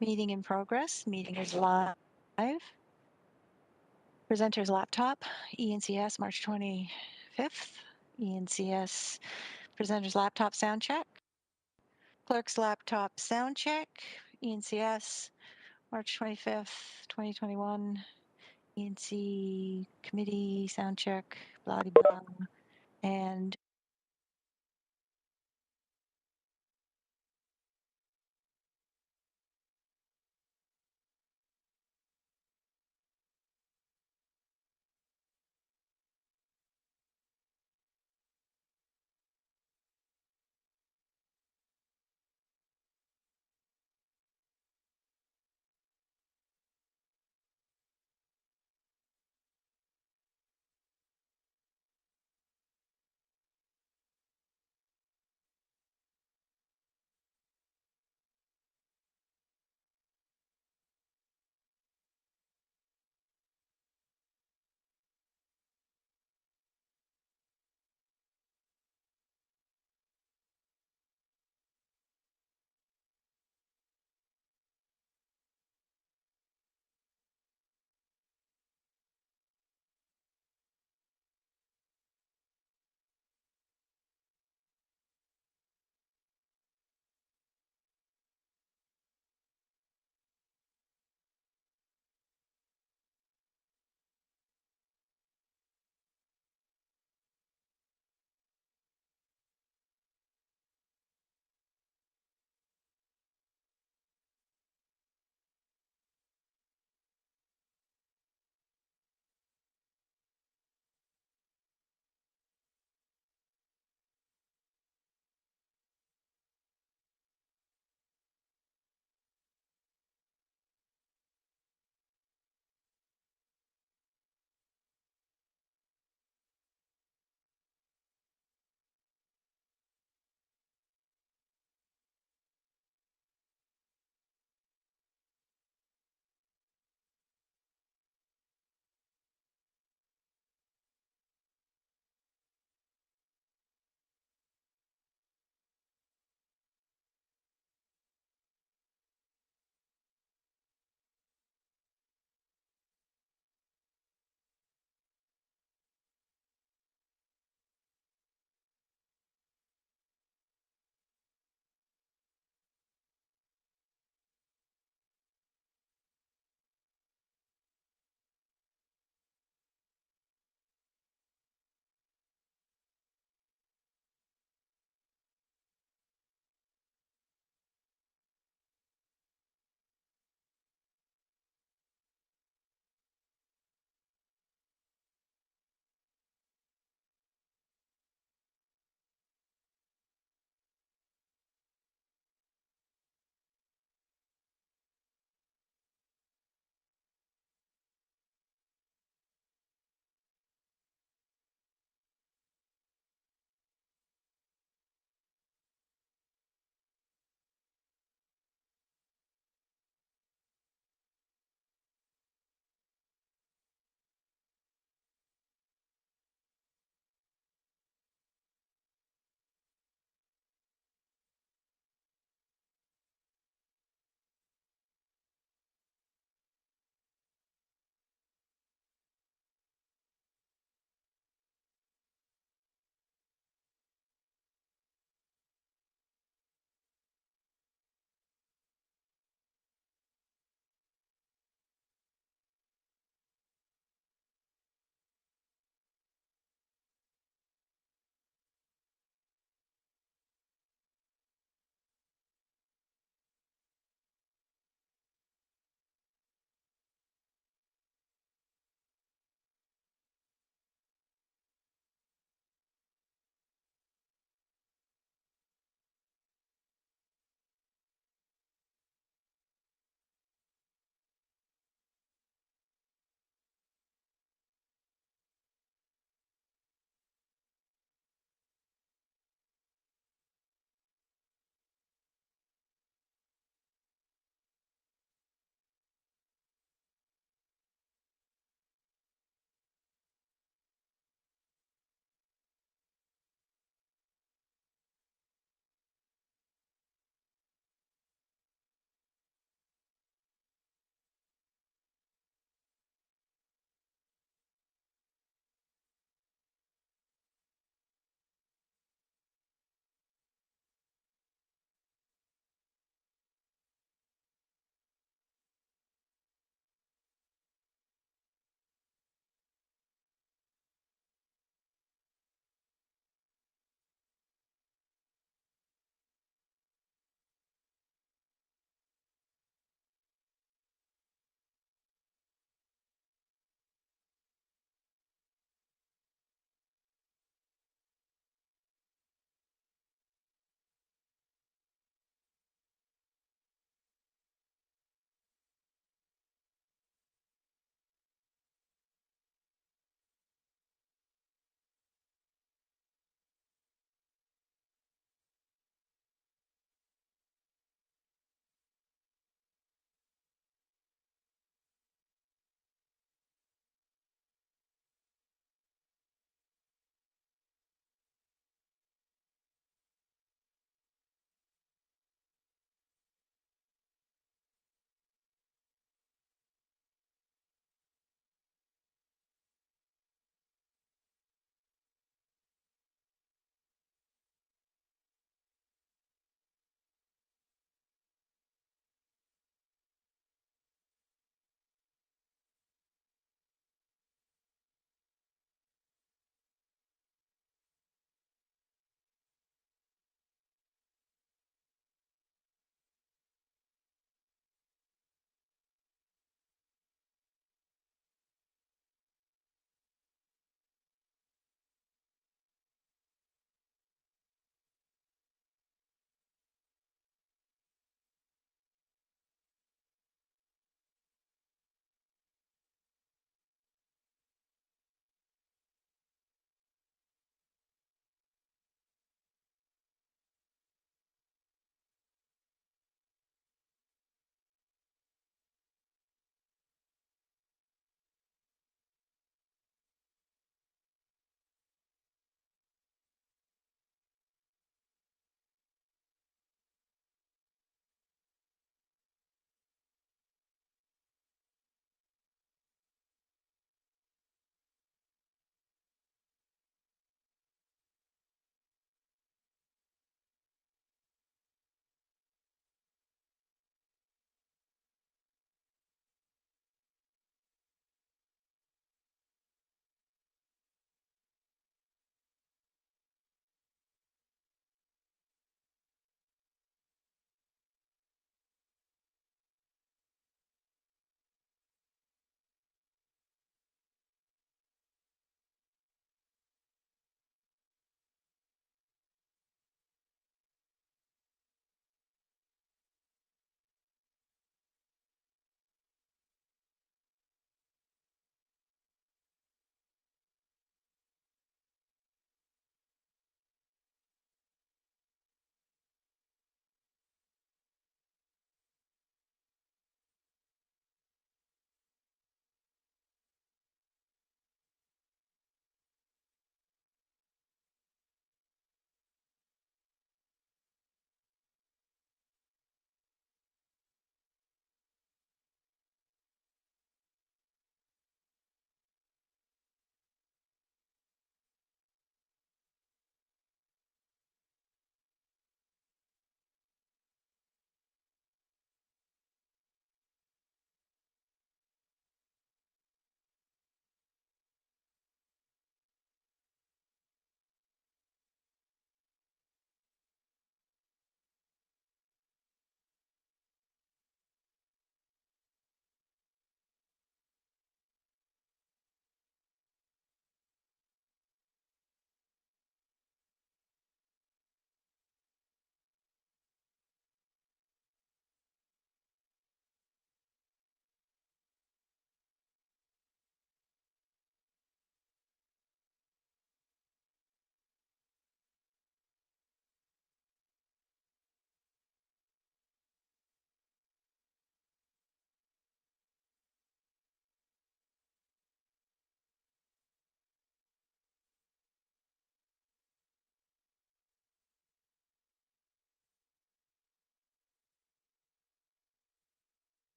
Meeting in progress. Meeting is live. Presenter's laptop, ENCS, March 25th. ENCS presenter's laptop sound check. Clerk's laptop sound check. ENCS, March 25th, 2021. ENC committee sound check, blah, blah, blah. And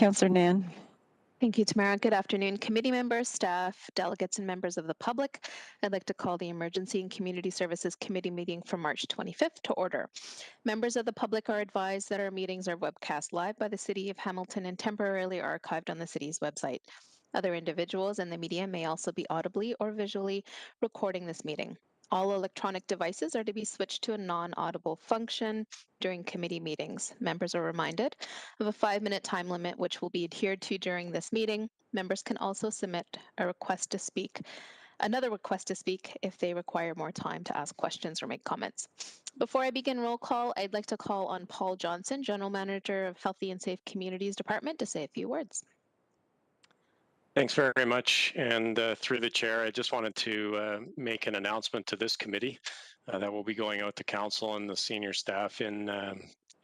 Councillor Nan. Thank you, Tamara. Good afternoon, committee members, staff, delegates, and members of the public. I'd like to call the Emergency and Community Services Committee meeting for March 25th to order. Members of the public are advised that our meetings are webcast live by the City of Hamilton and temporarily archived on the city's website. Other individuals and the media may also be audibly or visually recording this meeting. All electronic devices are to be switched to a non-audible function during committee meetings. Members are reminded of a 5-minute time limit, which will be adhered to during this meeting. Members can also submit a request to speak, another request to speak if they require more time to ask questions or make comments. Before I begin roll call, I'd like to call on Paul Johnson, General Manager of Healthy and Safe Communities Department, to say a few words. Thanks very much. And through the chair, I just wanted to make an announcement to this committee that will be going out to council and the senior staff in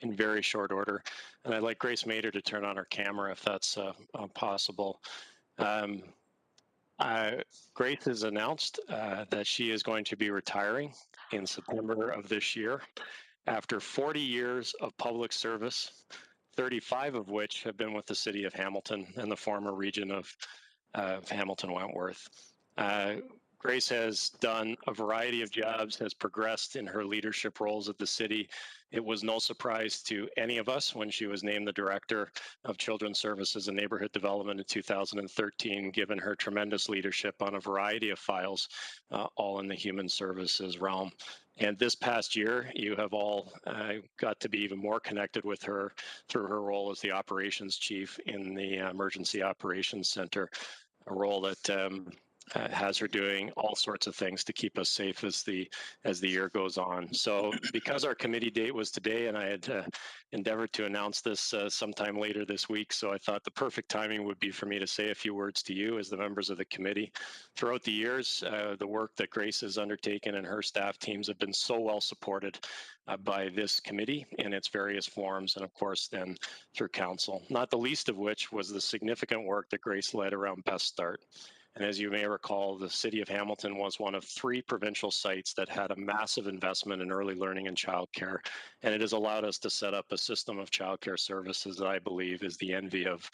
very short order. And I'd like Grace Mader to turn on her camera if that's possible. Grace has announced that she is going to be retiring in September of this year after 40 years of public service, 35 of which have been with the City of Hamilton and the former region of Hamilton Wentworth. Grace has done a variety of jobs, has progressed in her leadership roles at the city. It was no surprise to any of us when she was named the Director of Children's Services and Neighborhood Development in 2013, given her tremendous leadership on a variety of files, all in the human services realm. And this past year, you have all got to be even more connected with her through her role as the operations chief in the Emergency Operations Center, a role that has her doing all sorts of things to keep us safe as the year goes on. So because our committee date was today, and I had endeavored to announce this sometime later this week, so I thought the perfect timing would be for me to say a few words to you as the members of the committee. Throughout the years, the work that Grace has undertaken and her staff teams have been so well supported by this committee in its various forms, and of course then through council, not the least of which was the significant work that Grace led around Best Start. And as you may recall, the City of Hamilton was one of 3 provincial sites that had a massive investment in early learning and childcare. And it has allowed us to set up a system of childcare services that I believe is the envy of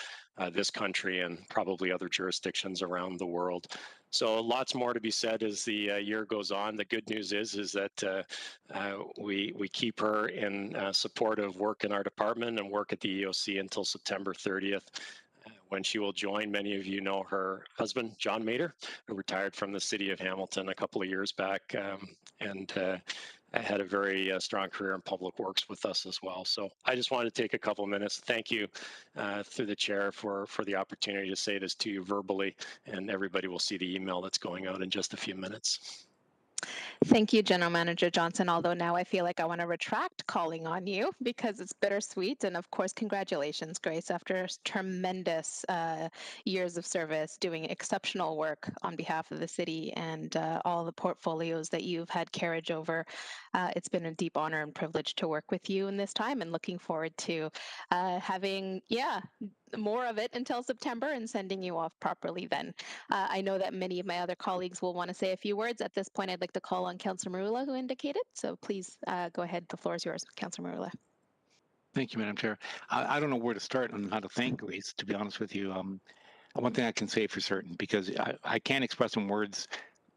this country and probably other jurisdictions around the world. So lots more to be said as the year goes on. The good news is that we keep her in support of work in our department and work at the EOC until September 30th. When she will join. Many of you know her husband, John Mader, who retired from the City of Hamilton a couple of years back and had a very strong career in public works with us as well. So I just wanted to take a couple of minutes. Thank you through the chair for the opportunity to say this to you verbally, and everybody will see the email that's going out in just a few minutes. Thank you, General Manager Johnson, although now I feel like I want to retract calling on you because it's bittersweet. And of course, congratulations, Grace, after tremendous years of service, doing exceptional work on behalf of the city and all the portfolios that you've had carriage over. It's been a deep honor and privilege to work with you in this time, and looking forward to having, more of it until September and sending you off properly then. I know that many of my other colleagues will want to say a few words. At this point, I'd like to call on Councillor Marula, who indicated. So please go ahead. The floor is yours, Councillor Marula. Thank you, Madam Chair. I don't know where to start on how to thank Grace, to be honest with you. One thing I can say for certain, because I can't express in words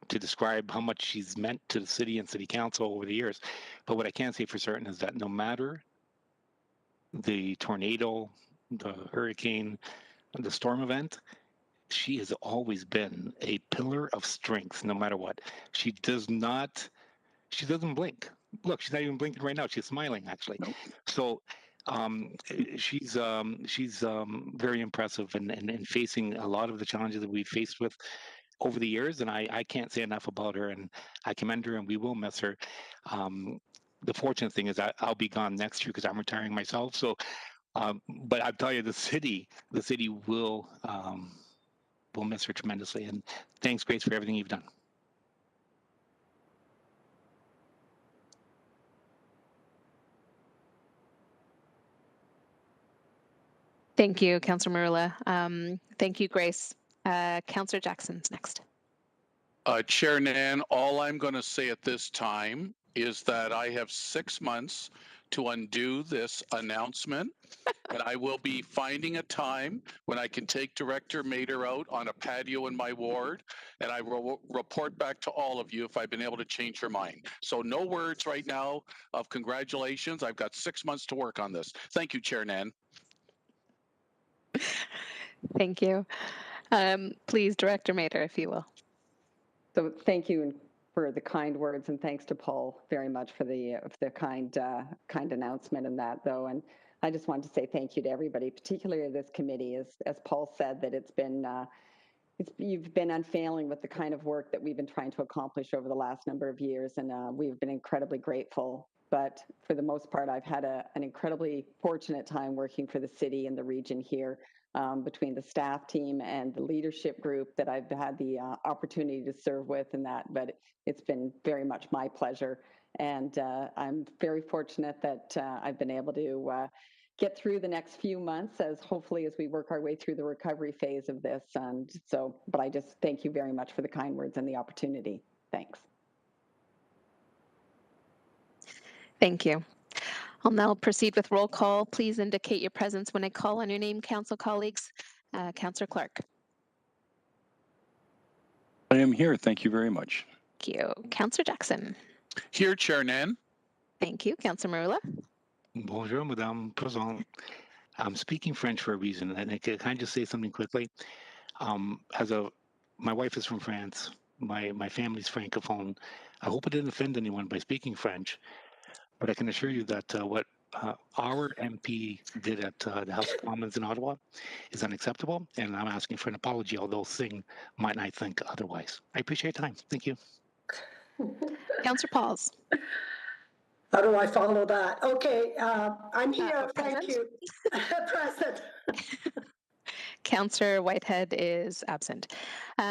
to describe how much she's meant to the city and city council over the years. But what I can say for certain is that no matter the tornado, the hurricane, the storm event, she has always been a pillar of strength no matter what. She doesn't blink. Look, she's not even blinking right now. She's smiling, actually. Nope. So she's very impressive and facing a lot of the challenges that we've faced with over the years, and I can't say enough about her, and I commend her, and we will miss her. The fortunate thing is I'll be gone next year because I'm retiring myself. So, but I'll tell you, the city will miss her tremendously. And thanks, Grace, for everything you've done. Thank you, Councillor Marula. Thank you, Grace. Councillor Jackson's next. Chair Nan, all I'm going to say at this time is that I have 6 months to undo this announcement. And I will be finding a time when I can take Director Mader out on a patio in my ward, and I will report back to all of you if I've been able to change her mind. So no words right now of congratulations. I've got 6 months to work on this. Thank you, Chair Nan. Thank you. Please, Director Mader, if you will. So thank you for the kind words, and thanks to Paul very much for the kind announcement and that, though. And I just want to say thank you to everybody, particularly this committee. As Paul said, that you've been unfailing with the kind of work that we've been trying to accomplish over the last number of years, and we've been incredibly grateful. But for the most part, I've had an incredibly fortunate time working for the city and the region here, between the staff team and the leadership group that I've had the opportunity to serve with, and that. But it's been very much my pleasure, and I'm very fortunate that I've been able to get through the next few months as we work our way through the recovery phase of this. And so, but I just thank you very much for the kind words and the opportunity. Thanks. Thank you. I'll now proceed with roll call. Please indicate your presence when I call on your name, council colleagues. Councillor Clark. I am here. Thank you very much. Thank you. Councillor Jackson. Here, Chair Nan. Thank you. Councillor Marula. Bonjour, Madame President. I'm speaking French for a reason, and can I just say something quickly? My wife is from France. My family's francophone. I hope it didn't offend anyone by speaking French, but I can assure you that what our MP did at the House of Commons in Ottawa is unacceptable, and I'm asking for an apology, although Singh might not think otherwise. I appreciate your time. Thank you. Councillor Pauls. How do I follow that? Okay, I'm here. Thank you. Present. Councillor Whitehead is absent.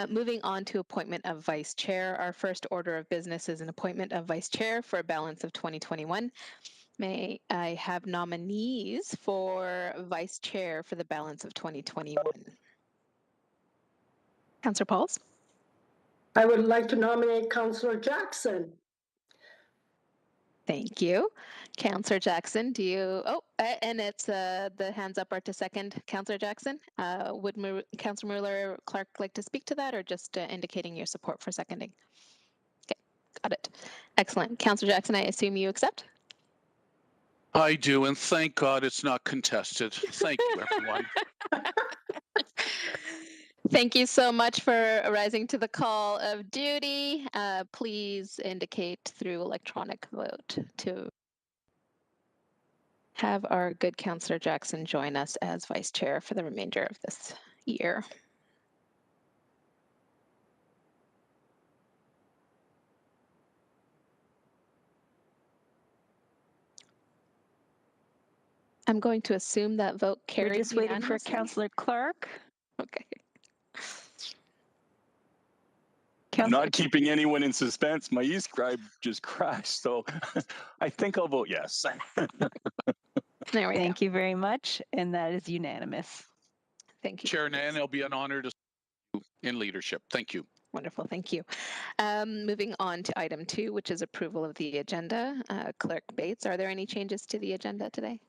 Moving on to appointment of vice chair. Our first order of business is an appointment of vice chair for a balance of 2021. May I have nominees for vice chair for the balance of 2021? Councillor Pauls. I would like to nominate Councillor Jackson. Thank you. Councillor Jackson, do you, and it's the hands up are to second. Councillor Jackson, would Councillor Mueller-Clark like to speak to that, or just indicating your support for seconding? Okay, got it. Excellent. Councillor Jackson, I assume you accept? I do, and thank God it's not contested. Thank you, everyone. Thank you so much for rising to the call of duty. Please indicate through electronic vote to have our good Councillor Jackson join us as vice chair for the remainder of this year. I'm going to assume that vote carries. We're just waiting for Councillor Clark. Okay. I'm not keeping anyone in suspense. My e-scribe just crashed, so I think I'll vote yes. There we go. Thank you very much, and that is unanimous. Thank you. Chair Nan, it'll be an honor to serve you in leadership. Thank you. Wonderful, thank you. Moving on to item 2, which is approval of the agenda. Clerk Bates, are there any changes to the agenda today?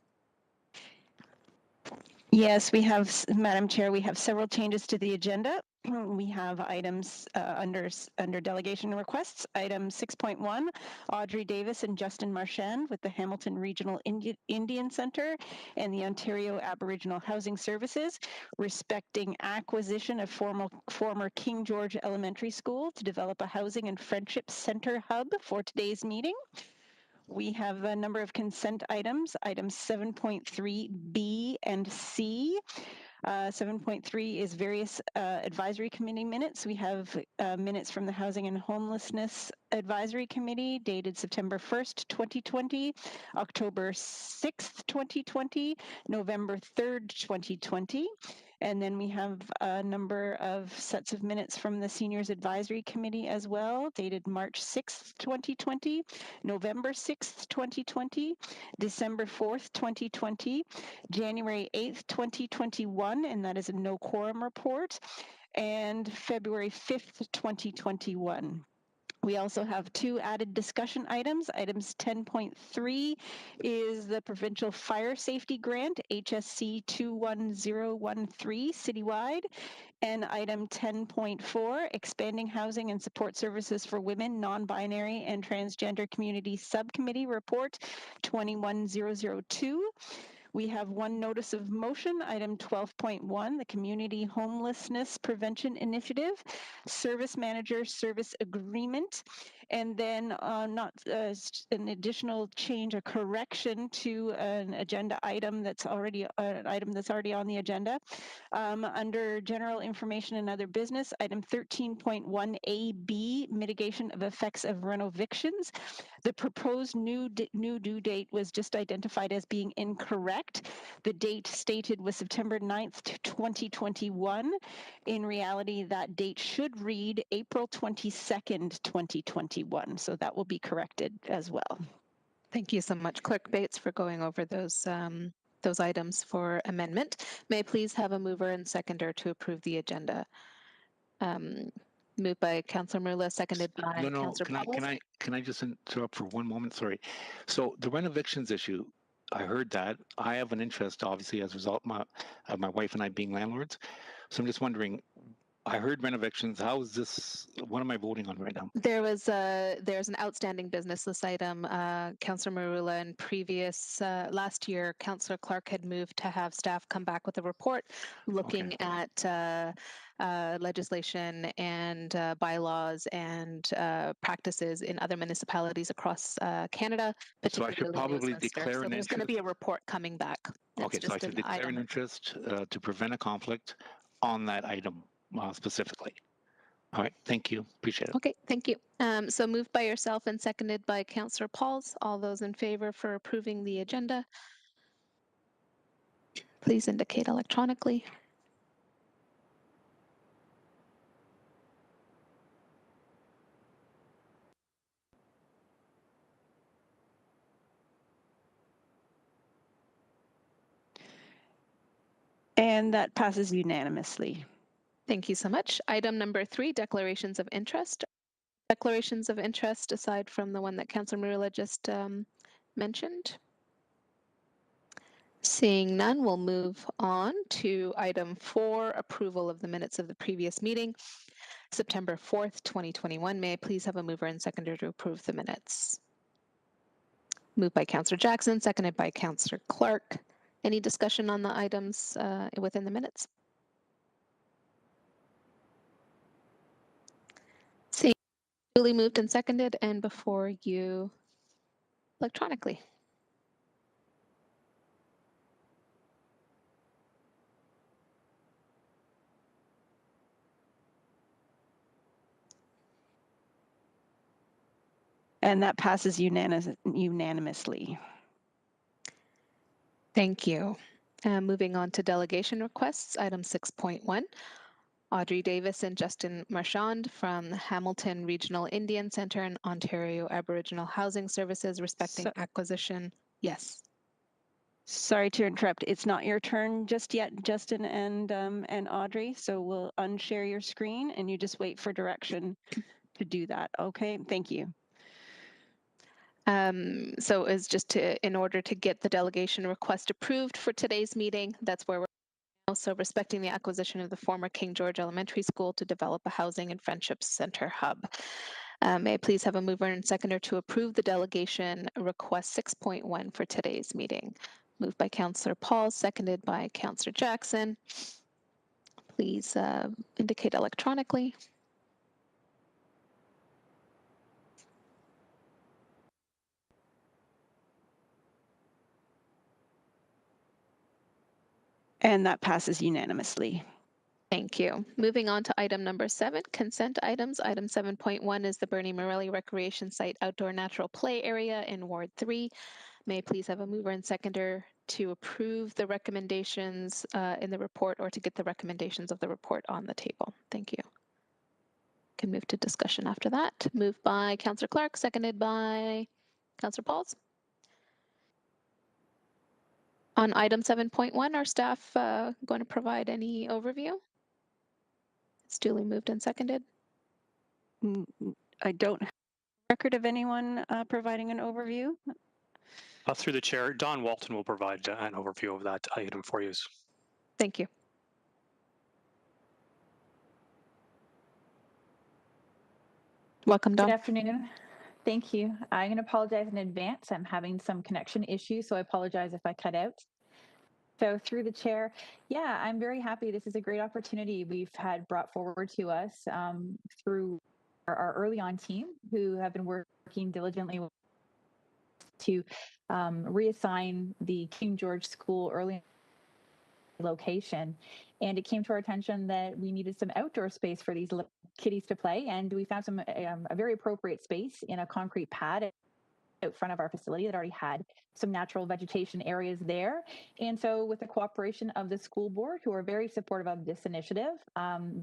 Yes, we have, Madam Chair, we have several changes to the agenda. We have items under delegation requests. Item 6.1, Audrey Davis and Justin Marchand with the Hamilton Regional Indian Center and the Ontario Aboriginal Housing Services, respecting acquisition of former King George Elementary School to develop a housing and friendship center hub for today's meeting. We have a number of consent items, items 7.3B and C. 7.3 is various advisory committee minutes. We have minutes from the Housing and Homelessness Advisory Committee dated September 1st, 2020, October 6th, 2020, November 3rd, 2020. And then we have a number of sets of minutes from the Seniors Advisory Committee as well, dated March 6th, 2020, November 6th, 2020, December 4th, 2020, January 8th, 2021, and that is a no quorum report, and February 5th, 2021. We also have two added discussion items. Items 10.3 is the Provincial Fire Safety Grant, HSC 21013 citywide. And item 10.4, Expanding Housing and Support Services for Women, Non-Binary and Transgender Community Subcommittee Report 21002. We have one notice of motion, item 12.1, the Community Homelessness Prevention Initiative, Service Manager Service Agreement, and then not an additional change, a correction to an agenda item that's already on the agenda. Under General Information and Other Business, item 13.1AB, Mitigation of Effects of Renovictions. The proposed new due date was just identified as being incorrect. The date stated was September 9th, 2021. In reality, that date should read April 22nd, 2021. So that will be corrected as well. Thank you so much, Clerk Bates, for going over those items for amendment. May I please have a mover and seconder to approve the agenda? Moved by Councillor Merla, seconded by No, Councillor Pauls. can I just interrupt for one moment? Sorry. So the renovictions issue, I heard that. I have an interest, obviously, as a result of my wife and I being landlords. So I'm just wondering, I heard renovictions. How is this? What am I voting on right now? There's an outstanding business list item. Councillor Marula, in previous last year, Councillor Clark had moved to have staff come back with a report looking at legislation and bylaws and practices in other municipalities across Canada. So I should probably declare an interest. So there's going to be a report coming back. Okay, so I should declare an interest to prevent a conflict on that item specifically. All right, thank you. Appreciate it. Okay, thank you. So moved by yourself and seconded by Councillor Pauls. All those in favor for approving the agenda, please indicate electronically. And that passes unanimously. Thank you so much. Item number 3, declarations of interest. Declarations of interest aside from the one that Councillor Marula just mentioned. Seeing none, we'll move on to item 4, approval of the minutes of the previous meeting, September 4th, 2021. May I please have a mover and seconder to approve the minutes? Moved by Councillor Jackson, seconded by Councillor Clark. Any discussion on the items within the minutes? Seeing duly moved and seconded, and before you electronically. And that passes unanimously. Thank you. Moving on to delegation requests, item 6.1. Audrey Davis and Justin Marchand from the Hamilton Regional Indian Centre and Ontario Aboriginal Housing Services respecting acquisition. Yes. Sorry to interrupt. It's not your turn just yet, Justin and Audrey. So we'll unshare your screen and you just wait for direction to do that. Okay, thank you. So it's just in order to get the delegation request approved for today's meeting, that's where we're also respecting the acquisition of the former King George Elementary School to develop a housing and friendship center hub. May I please have a mover and seconder to approve the delegation request 6.1 for today's meeting? Moved by Councillor Paul, seconded by Councillor Jackson. Please indicate electronically. And that passes unanimously. Thank you. Moving on to item number 7, consent items. Item 7.1 is the Bernie Morelli Recreation Site Outdoor Natural Play Area in Ward 3. May I please have a mover and seconder to approve the recommendations in the report or to get the recommendations of the report on the table? Thank you. Can move to discussion after that. Moved by Councillor Clark, seconded by Councillor Pauls. On item 7.1, are staff going to provide any overview? It's duly moved and seconded. I don't have a record of anyone providing an overview. Through the chair, Don Walton will provide an overview of that item for you. Thank you. Welcome, Don. Good afternoon. Thank you. I'm going to apologize in advance. I'm having some connection issues, so I apologize if I cut out. So through the chair, yeah, I'm very happy. This is a great opportunity we've had brought forward to us through our early on team who have been working diligently to reassign the King George School early location. And it came to our attention that we needed some outdoor space for these little kiddies to play. And we found a very appropriate space in a concrete pad out front of our facility that already had some natural vegetation areas there. And so with the cooperation of the school board, who are very supportive of this initiative,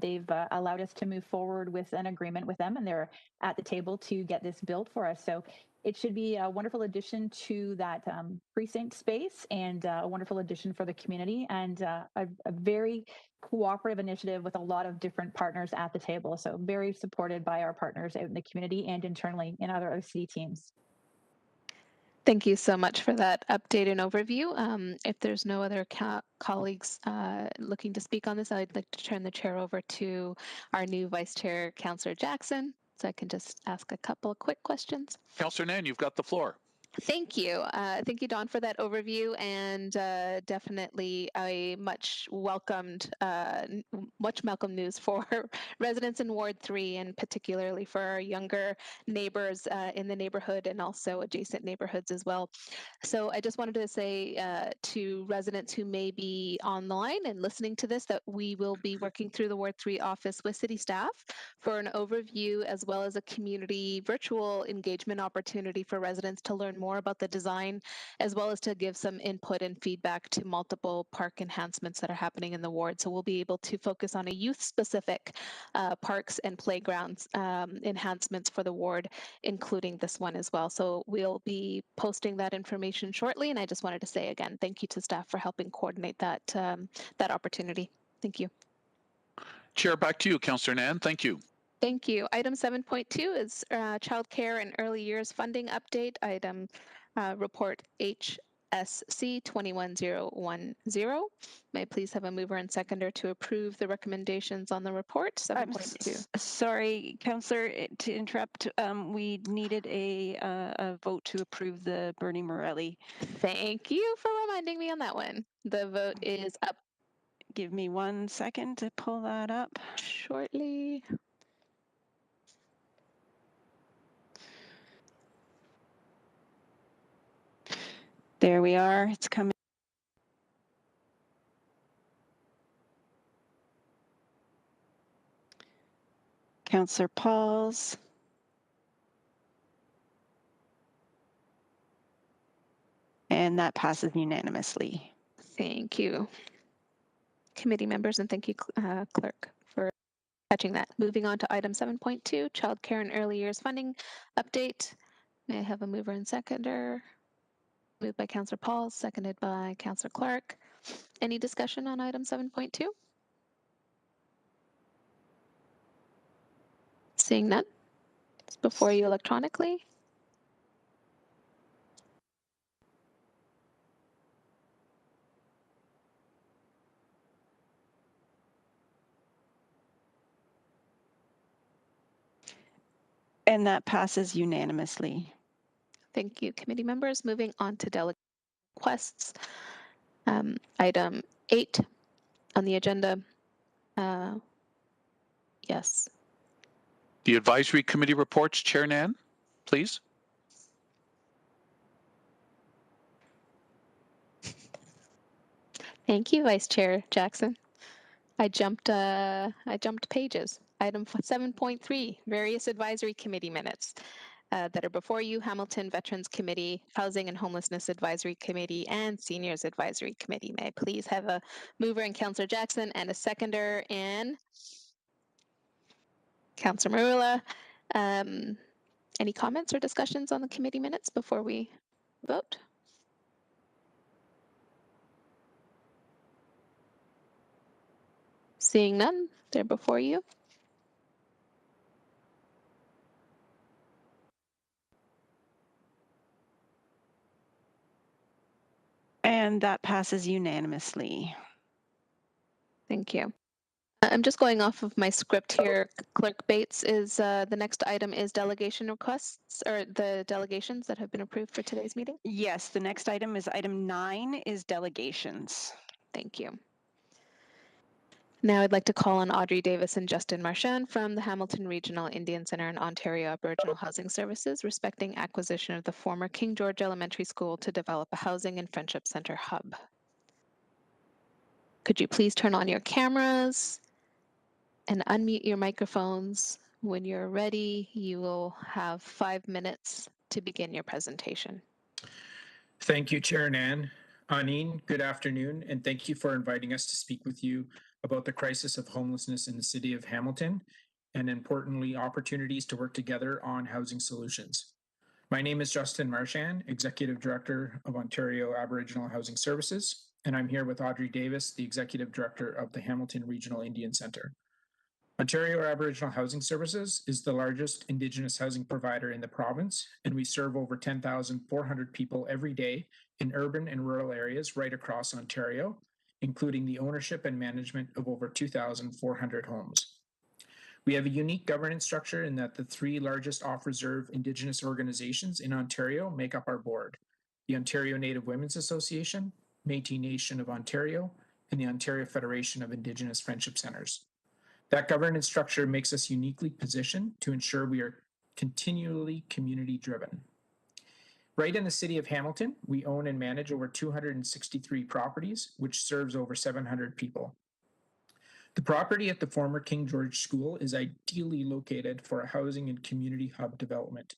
they've allowed us to move forward with an agreement with them, and they're at the table to get this built for us. So it should be a wonderful addition to that precinct space and a wonderful addition for the community, and a very cooperative initiative with a lot of different partners at the table. So very supported by our partners out in the community and internally in other OCD teams. Thank you so much for that update and overview. If there's no other colleagues looking to speak on this, I'd like to turn the chair over to our new Vice Chair, Councillor Jackson, so I can just ask a couple of quick questions. Councillor Nan, you've got the floor. Thank you. Thank you, Don, for that overview, and definitely a much welcome news for residents in Ward 3, and particularly for our younger neighbors in the neighborhood and also adjacent neighborhoods as well. So I just wanted to say to residents who may be online and listening to this that we will be working through the Ward 3 office with city staff for an overview as well as a community virtual engagement opportunity for residents to learn more about the design, as well as to give some input and feedback to multiple park enhancements that are happening in the ward. So we'll be able to focus on a youth-specific parks and playgrounds enhancements for the ward, including this one as well. So we'll be posting that information shortly, and I just wanted to say again, thank you to staff for helping coordinate that that opportunity. Thank you. Chair, back to you, Councillor Nan. Thank you. Thank you. Item 7.2 is childcare and early years funding update. Item report HSC 21010. May I please have a mover and seconder to approve the recommendations on the report? 7.2. Sorry, Councillor, to interrupt. We needed a vote to approve the Bernie Morelli. Thank you for reminding me on that one. The vote is up. Give me 1 second to pull that up. Shortly. There we are. It's coming. Councillor Pauls. And that passes unanimously. Thank you, committee members, and thank you, clerk, for catching that. Moving on to item 7.2, childcare and early years funding update. May I have a mover and seconder? Moved by Councillor Pauls, seconded by Councillor Clark. Any discussion on item 7.2? Seeing none. It's before you electronically. And that passes unanimously. Thank you, committee members. Moving on to delegate requests. Item 8 on the agenda. Yes. The advisory committee reports, Chair Nan, please. Thank you, Vice Chair Jackson. I jumped pages. Item 7.3, various advisory committee minutes that are before you: Hamilton Veterans Committee, Housing and Homelessness Advisory Committee, and Seniors Advisory Committee. May I please have a mover in Councillor Jackson and a seconder in Councillor Marula. Any comments or discussions on the committee minutes before we vote? Seeing none, they're before you. And that passes unanimously. Thank you. I'm just going off of my script here. Clerk Bates is the next item is delegation requests or the delegations that have been approved for today's meeting. Yes, the next item is item 9 is delegations. Thank you. Now I'd like to call on Audrey Davis and Justin Marchand from the Hamilton Regional Indian Centre and Ontario Aboriginal Housing Services respecting acquisition of the former King George Elementary School to develop a housing and friendship centre hub. Could you please turn on your cameras and unmute your microphones? When you're ready, you will have 5 minutes to begin your presentation. Thank you, Chair Nan. Anine, good afternoon, and thank you for inviting us to speak with you about the crisis of homelessness in the city of Hamilton, and importantly, opportunities to work together on housing solutions. My name is Justin Marchand, Executive Director of Ontario Aboriginal Housing Services, and I'm here with Audrey Davis, the Executive Director of the Hamilton Regional Indian Centre. Ontario Aboriginal Housing Services is the largest Indigenous housing provider in the province, and we serve over 10,400 people every day in urban and rural areas right across Ontario, including the ownership and management of over 2,400 homes. We have a unique governance structure in that the 3 largest off-reserve Indigenous organizations in Ontario make up our board: the Ontario Native Women's Association, Métis Nation of Ontario, and the Ontario Federation of Indigenous Friendship Centres. That governance structure makes us uniquely positioned to ensure we are continually community driven. Right in the city of Hamilton, we own and manage over 263 properties, which serves over 700 people. The property at the former King George School is ideally located for a housing and community hub development.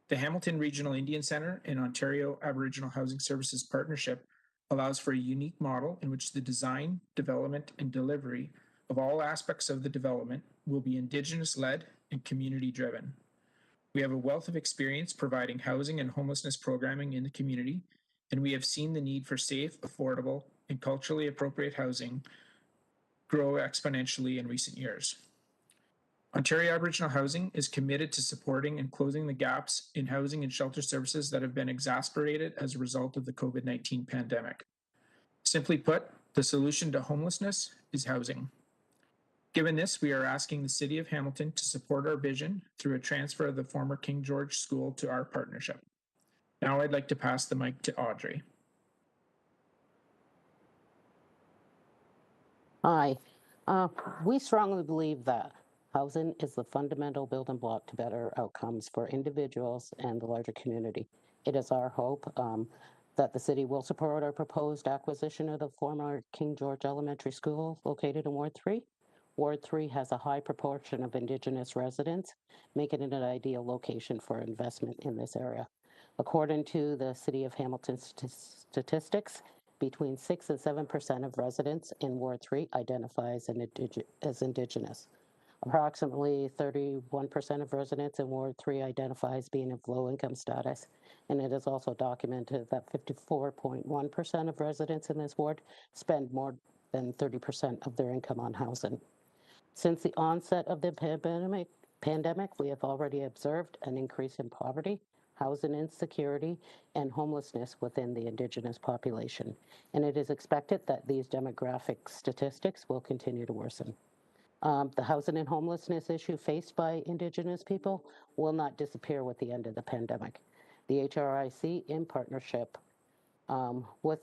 The Hamilton Regional Indian Centre and Ontario Aboriginal Housing Services partnership allows for a unique model in which the design, development, and delivery of all aspects of the development will be Indigenous-led and community-driven. We have a wealth of experience providing housing and homelessness programming in the community, and we have seen the need for safe, affordable, and culturally appropriate housing grow exponentially in recent years. Ontario Aboriginal Housing is committed to supporting and closing the gaps in housing and shelter services that have been exacerbated as a result of the COVID-19 pandemic. Simply put, the solution to homelessness is housing. Given this, we are asking the City of Hamilton to support our vision through a transfer of the former King George School to our partnership. Now I'd like to pass the mic to Audrey. Hi. We strongly believe that housing is the fundamental building block to better outcomes for individuals and the larger community. It is our hope that the city will support our proposed acquisition of the former King George Elementary School located in Ward 3. Ward 3 has a high proportion of Indigenous residents, making it an ideal location for investment in this area. According to the City of Hamilton statistics, between 6 and 7% of residents in Ward 3 identify as Indigenous. Approximately 31% of residents in Ward 3 identify as being of low income status, and it is also documented that 54.1% of residents in this ward spend more than 30% of their income on housing. Since the onset of the pandemic, we have already observed an increase in poverty, housing insecurity, and homelessness within the Indigenous population, and it is expected that these demographic statistics will continue to worsen. The housing and homelessness issue faced by Indigenous people will not disappear with the end of the pandemic. The HRIC, in partnership with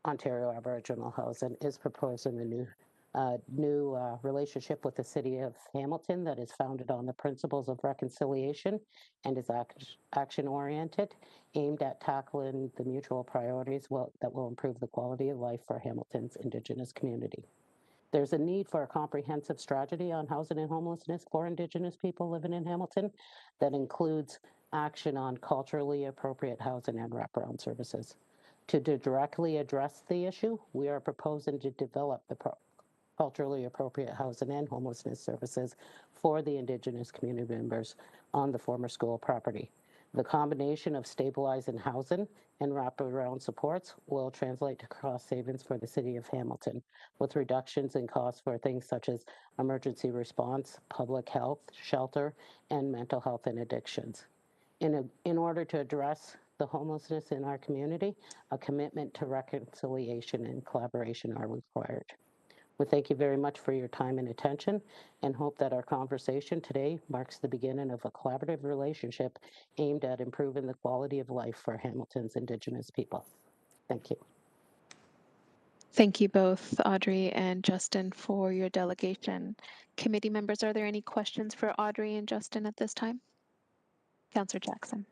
Ontario Aboriginal Housing, is proposing a new relationship with the City of Hamilton that is founded on the principles of reconciliation and is action-oriented, aimed at tackling the mutual priorities that will improve the quality of life for Hamilton's Indigenous community. There's a need for a comprehensive strategy on housing and homelessness for Indigenous people living in Hamilton that includes action on culturally appropriate housing and wraparound services. To directly address the issue, we are proposing to develop the culturally appropriate housing and homelessness services for the Indigenous community members on the former school property. The combination of stabilizing housing and wraparound supports will translate to cost savings for the City of Hamilton, with reductions in costs for things such as emergency response, public health, shelter, and mental health and addictions. In order to address the homelessness in our community, a commitment to reconciliation and collaboration are required. We thank you very much for your time and attention and hope that our conversation today marks the beginning of a collaborative relationship aimed at improving the quality of life for Hamilton's Indigenous people. Thank you. Thank you both, Audrey and Justin, for your delegation. Committee members, are there any questions for Audrey and Justin at this time? Councillor Jackson.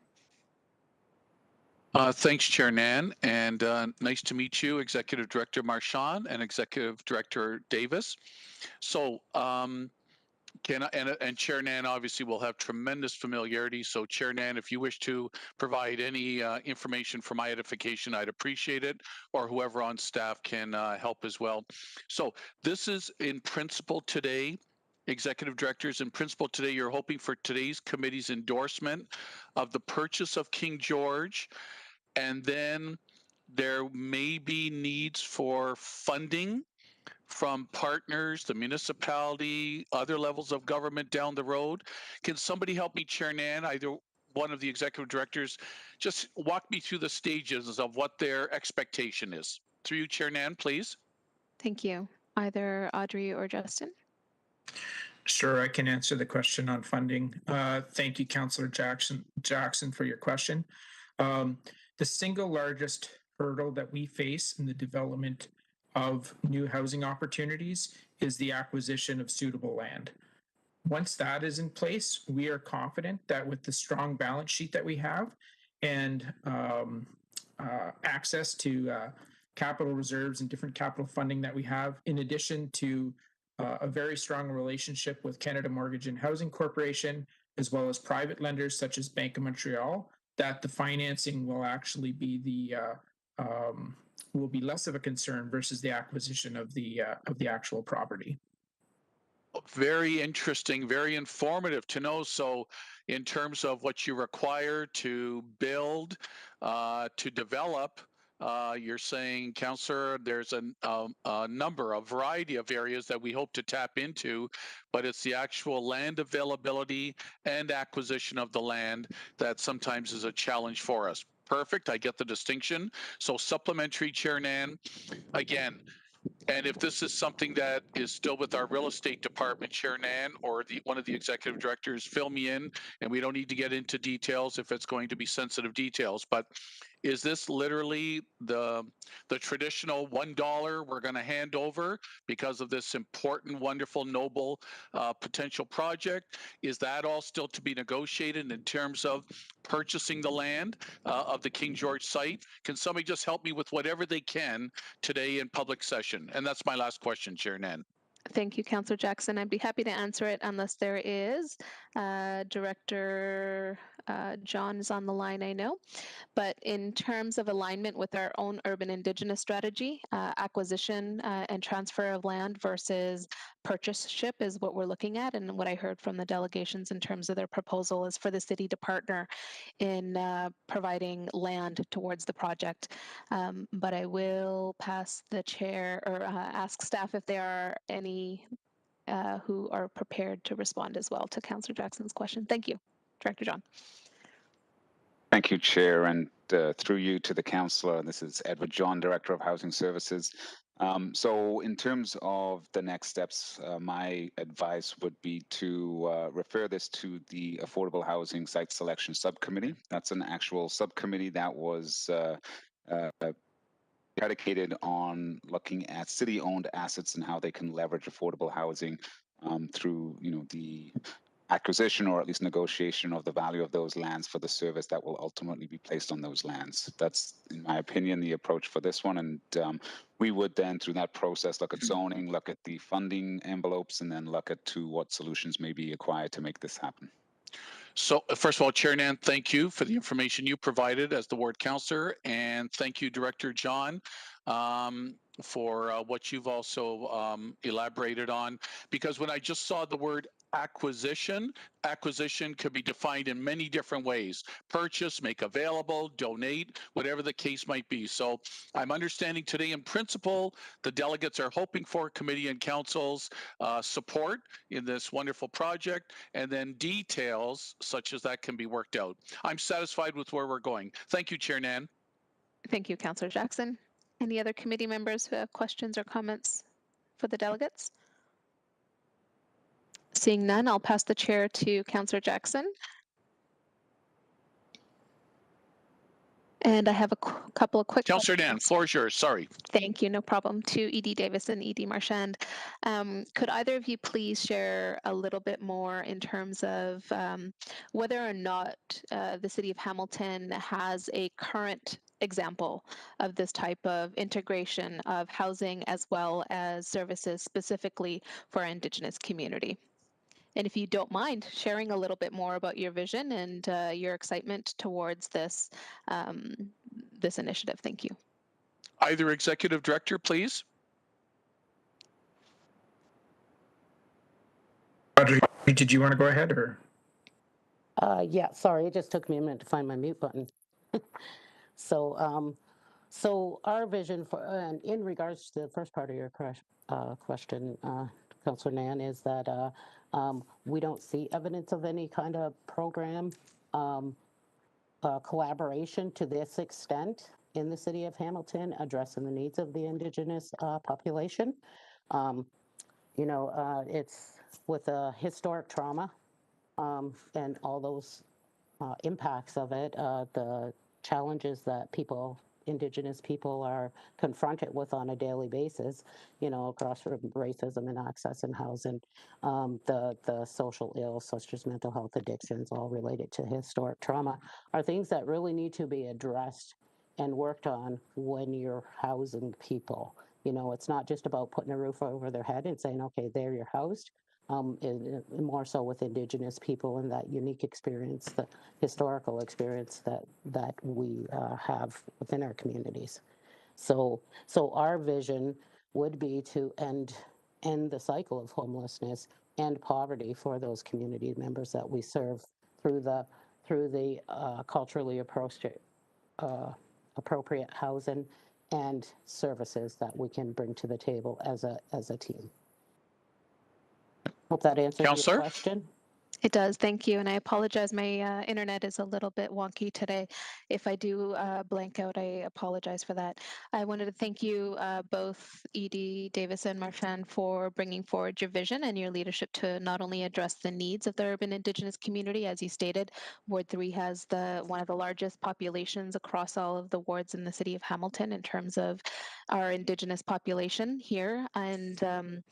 Thanks, Chair Nan, and nice to meet you, Executive Director Marchand and Executive Director Davis. So, and Chair Nan obviously will have tremendous familiarity. So, Chair Nan, if you wish to provide any information for my edification, I'd appreciate it, or whoever on staff can help as well. So, this is in principle today. Executive Directors, in principle today, you're hoping for today's committee's endorsement of the purchase of King George, and then there may be needs for funding from partners, the municipality, other levels of government down the road. Can somebody help me, Chair Nan, either one of the executive directors, just walk me through the stages of what their expectation is? Through you, Chair Nan, please. Thank you. Either Audrey or Justin. Sure, I can answer the question on funding. Thank you, Councillor Jackson, for your question. The single largest hurdle that we face in the development of new housing opportunities is the acquisition of suitable land. Once that is in place, we are confident that with the strong balance sheet that we have and access to capital reserves and different capital funding that we have, in addition to a very strong relationship with Canada Mortgage and Housing Corporation, as well as private lenders such as Bank of Montreal, that the financing will actually be will be less of a concern versus the acquisition of the actual property. Very interesting, very informative to know. So in terms of what you require to build, to develop, you're saying, Councillor, there's a number, a variety of areas that we hope to tap into, but it's the actual land availability and acquisition of the land that sometimes is a challenge for us. Perfect, I get the distinction. So supplementary, Chair Nan, again, and if this is something that is still with our real estate department, Chair Nan, or one of the executive directors, fill me in, and we don't need to get into details if it's going to be sensitive details, but is this literally the traditional $1 we're going to hand over because of this important, wonderful, noble potential project? Is that all still to be negotiated in terms of purchasing the land of the King George site? Can somebody just help me with whatever they can today in public session? And that's my last question, Chair Nan. Thank you, Councillor Jackson. I'd be happy to answer it unless there is. Director John is on the line, I know. But in terms of alignment with our own urban Indigenous strategy, acquisition and transfer of land versus purchaseship is what we're looking at. And what I heard from the delegations in terms of their proposal is for the city to partner in providing land towards the project. But I will pass the chair or ask staff if there are any who are prepared to respond as well to Councillor Jackson's question. Thank you. Director John. Thank you, Chair, and through you to the Councillor. This is Edward John, Director of Housing Services. So in terms of the next steps, my advice would be to refer this to the Affordable Housing Site Selection Subcommittee. That's an actual subcommittee that was dedicated on looking at city-owned assets and how they can leverage affordable housing through, the acquisition or at least negotiation of the value of those lands for the service that will ultimately be placed on those lands. That's, in my opinion, the approach for this one. And we would then, through that process, look at zoning, look at the funding envelopes, and then look at what solutions may be acquired to make this happen. So first of all, Chair Nan, thank you for the information you provided as the ward councillor, and thank you, Director John. for what you've also elaborated on, because when I just saw the word acquisition could be defined in many different ways: purchase, make available, donate, whatever the case might be. So I'm understanding today in principle the delegates are hoping for committee and council's support in this wonderful project, and then details such as that can be worked out. I'm satisfied with where we're going. Thank you, Chair Nan. Thank you, Councillor Jackson. Any other committee members who have questions or comments for the delegates? Seeing none, I'll pass the chair to Councillor Jackson. And I have a couple of quick Councillor Nan, floor is yours. Sorry. Thank you, no problem. To ED Davis and ED Marchand. Could either of you please share a little bit more in terms of whether or not the City of Hamilton has a current example of this type of integration of housing as well as services specifically for our Indigenous community? And if you don't mind sharing a little bit more about your vision and your excitement towards this, this initiative. Thank you. Either executive director, please. Audrey, did you want to go ahead or? Yeah, sorry, it just took me a minute to find my mute button. So, so our vision for, and in regards to the first part of your question, Councillor Nan, is that we don't see evidence of any kind of program collaboration to this extent in the City of Hamilton addressing the needs of the Indigenous population. You know, it's with a historic trauma and all those impacts of it, the challenges that Indigenous people are confronted with on a daily basis, you know, across from racism and access and housing, the social ills such as mental health addictions, all related to historic trauma, are things that really need to be addressed and worked on when you're housing people. You know, it's not just about putting a roof over their head and saying, okay, there you're housed. More so with Indigenous people and that unique experience, the historical experience that we have within our communities. So our vision would be to end the cycle of homelessness and poverty for those community members that we serve through the culturally appropriate housing and services that we can bring to the table as a team. Hope that answers your question. It does, thank you. And I apologize, my internet is a little bit wonky today. If I do blank out, I apologize for that. I wanted to thank you both ED Davis and Marchand for bringing forward your vision and your leadership to not only address the needs of the urban Indigenous community, as you stated, Ward 3 has one of the largest populations across all of the wards in the City of Hamilton in terms of our Indigenous population here, and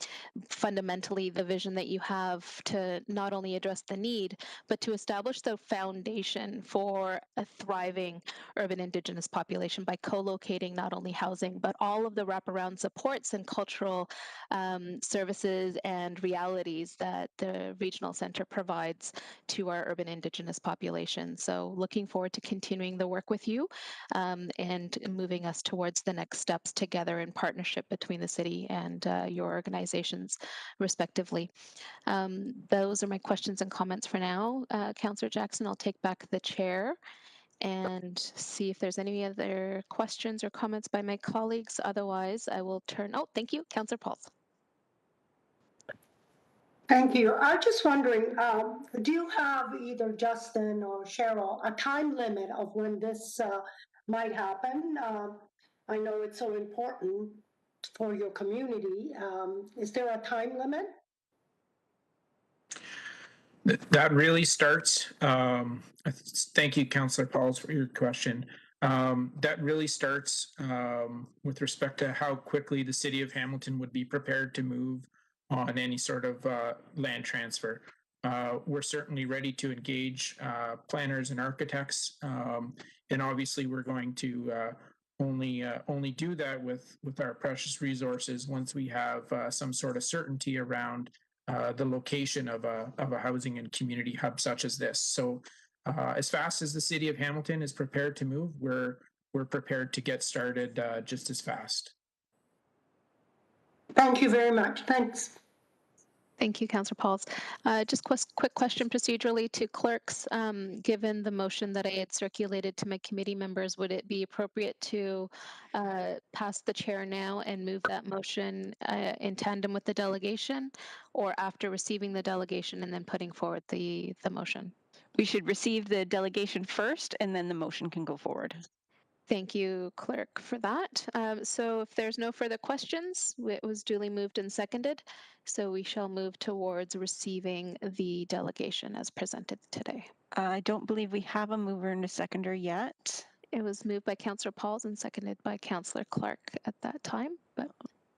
fundamentally the vision that you have to not only address the need, but to establish the foundation for a thriving urban Indigenous population by co-locating not only housing, but all of the wraparound supports and cultural services and realities that the regional center provides to our urban Indigenous population. So looking forward to continuing the work with you and moving us towards the next steps together in partnership between the city and your organizations respectively. Those are my questions and comments for now. Councillor Jackson, I'll take back the chair and see if there's any other questions or comments by my colleagues. Otherwise, I will turn. Oh, thank you, Councillor Pauls. Thank you. I'm just wondering, do you have either Justin or Cheryl a time limit of when this might happen? I know it's so important for your community. Is there a time limit? That really starts, thank you, Councillor Pauls, for your question. That really starts with respect to how quickly the City of Hamilton would be prepared to move on any sort of land transfer. We're certainly ready to engage planners and architects, and obviously we're going to only do that with our precious resources once we have some sort of certainty around the location of a housing and community hub such as this. So as fast as the City of Hamilton is prepared to move, we're prepared to get started just as fast. Thank you very much. Thanks. Thank you, Councillor Pauls. Just quick question procedurally to clerks. Given the motion that I had circulated to my committee members, would it be appropriate to pass the chair now and move that motion in tandem with the delegation, or after receiving the delegation and then putting forward the motion? We should receive the delegation first, and then the motion can go forward. Thank you, clerk, for that. So if there's no further questions, it was duly moved and seconded. So we shall move towards receiving the delegation as presented today. I don't believe we have a mover and a seconder yet. It was moved by Councillor Pauls and seconded by Councillor Clark at that time. But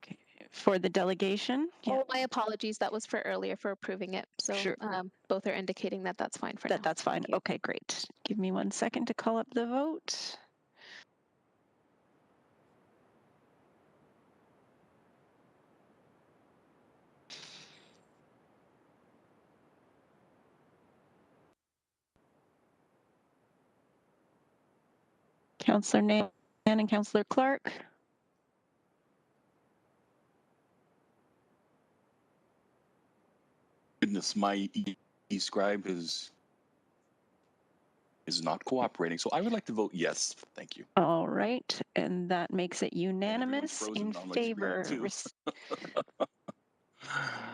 okay. For the delegation? Yeah. Oh, my apologies. That was for earlier for approving it. So sure. Both are indicating that that's fine for now. That's fine. Okay, great. Give me 1 second to call up the vote. Councillor Nan and Councillor Clark. Goodness, my e-scribe is not cooperating. So I would like to vote yes. Thank you. All right, and that makes it unanimous in favor.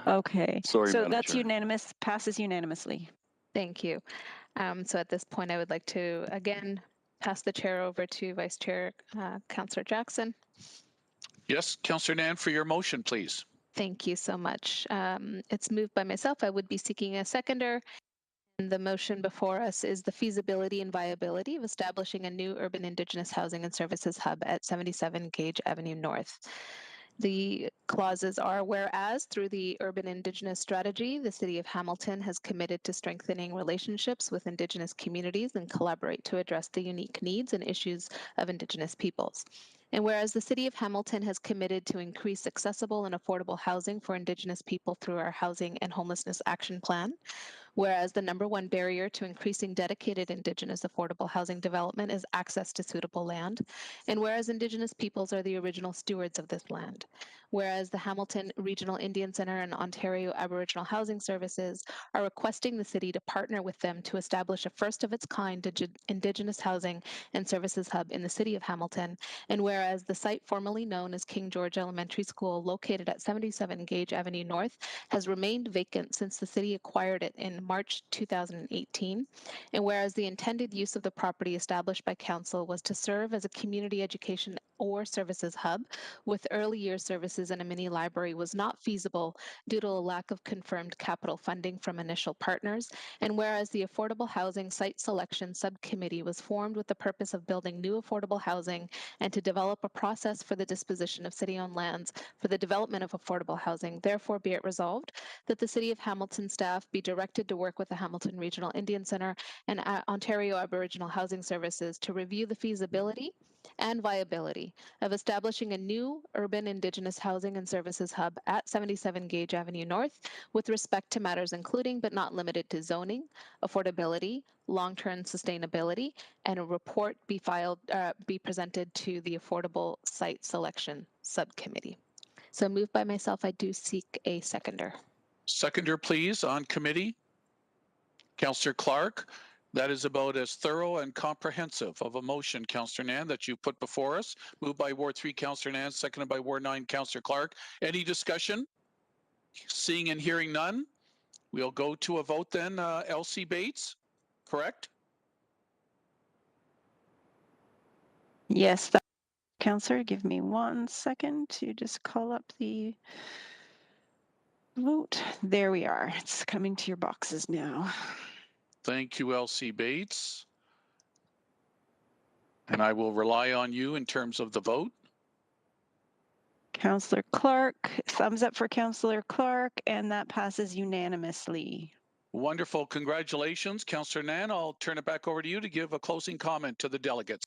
Okay. Sorry, so Madam that's Chair. unanimous, passes unanimously. Thank you. So at this point, I would like to again pass the chair over to Vice Chair Councillor Jackson. Yes, Councillor Nan, for your motion, please. Thank you so much. It's moved by myself. I would be seeking a seconder. And the motion before us is the feasibility and viability of establishing a new urban Indigenous housing and services hub at 77 Gage Avenue North. The clauses are, whereas through the Urban Indigenous Strategy, the City of Hamilton has committed to strengthening relationships with Indigenous communities and collaborate to address the unique needs and issues of Indigenous peoples. And whereas the City of Hamilton has committed to increase accessible and affordable housing for Indigenous people through our Housing and Homelessness Action Plan, whereas the #1 barrier to increasing dedicated Indigenous affordable housing development is access to suitable land, and whereas Indigenous peoples are the original stewards of this land, whereas the Hamilton Regional Indian Centre and Ontario Aboriginal Housing Services are requesting the city to partner with them to establish a first-of-its-kind Indigenous housing and services hub in the city of Hamilton, and whereas the site formerly known as King George Elementary School, located at 77 Gage Avenue North, has remained vacant since the city acquired it in March 2018, and whereas the intended use of the property established by council was to serve as a community education or services hub with early years services and a mini library was not feasible due to a lack of confirmed capital funding from initial partners, and whereas the Affordable Housing Site Selection Subcommittee was formed with the purpose of building new affordable housing and to develop a process for the disposition of city-owned lands for the development of affordable housing, therefore be it resolved that the City of Hamilton staff be directed to work with the Hamilton Regional Indian Centre and Ontario Aboriginal Housing Services to review the feasibility and viability of establishing a new urban Indigenous housing and services hub at 77 Gage Avenue North with respect to matters including but not limited to zoning, affordability, long-term sustainability, and a report be presented to the Affordable Site Selection Subcommittee. So moved by myself, I do seek a seconder. Seconder, please, on committee. Councillor Clark. That is about as thorough and comprehensive of a motion, Councillor Nan, that you put before us. Moved by Ward 3, Councillor Nan, seconded by Ward 9, Councillor Clark. Any discussion? Seeing and hearing none, we'll go to a vote then. Elsie Bates, correct? Yes, Councillor, give me 1 second to just call up the vote. There we are. It's coming to your boxes now. Thank you, Elsie Bates. And I will rely on you in terms of the vote. Councillor Clark, thumbs up for Councillor Clark, and that passes unanimously. Wonderful. Congratulations, Councillor Nan. I'll turn it back over to you to give a closing comment to the delegates.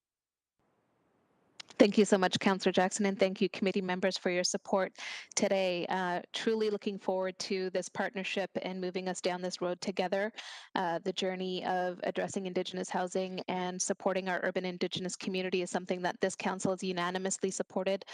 Thank you so much, Councillor Jackson, and thank you, committee members, for your support today. Truly looking forward to this partnership and moving us down this road together. The journey of addressing Indigenous housing and supporting our urban Indigenous community is something that this council has unanimously supported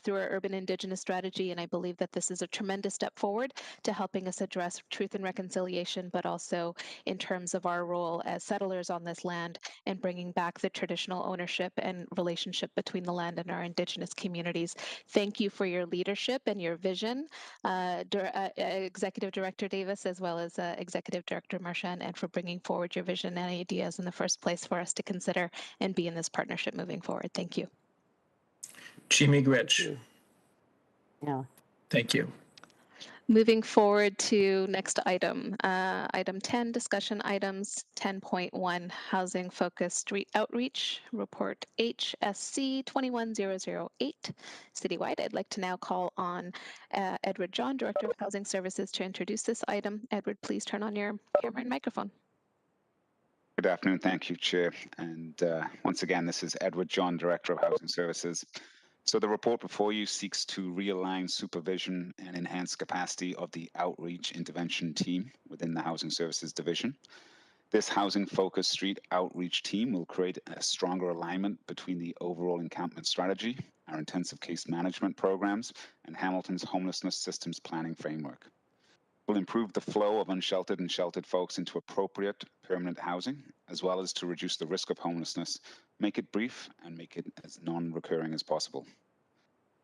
through our urban Indigenous strategy, and I believe that this is a tremendous step forward to helping us address truth and reconciliation, but also in terms of our role as settlers on this land and bringing back the traditional ownership and relationship between the land and our Indigenous communities. Thank you for your leadership and your vision, Executive Director Davis, as well as Executive Director Marchand, and for bringing forward your vision and ideas in the first place for us to consider and be in this partnership moving forward. Thank you. Miigwech. Yeah. Thank you. Moving forward to next item, item 10, discussion items, 10.1, housing focused street outreach, report HSC 21008, citywide. I'd like to now call on Edward John, Director of Housing Services, to introduce this item. Edward, please turn on your camera and microphone. Good afternoon. Thank you, Chair. And once again, this is Edward John, Director of Housing Services. So the report before you seeks to realign supervision and enhance capacity of the outreach intervention team within the Housing Services Division. This housing-focused street outreach team will create a stronger alignment between the overall encampment strategy, our intensive case management programs, and Hamilton's homelessness systems planning framework. It will improve the flow of unsheltered and sheltered folks into appropriate permanent housing, as well as to reduce the risk of homelessness, make it brief, and make it as non-recurring as possible.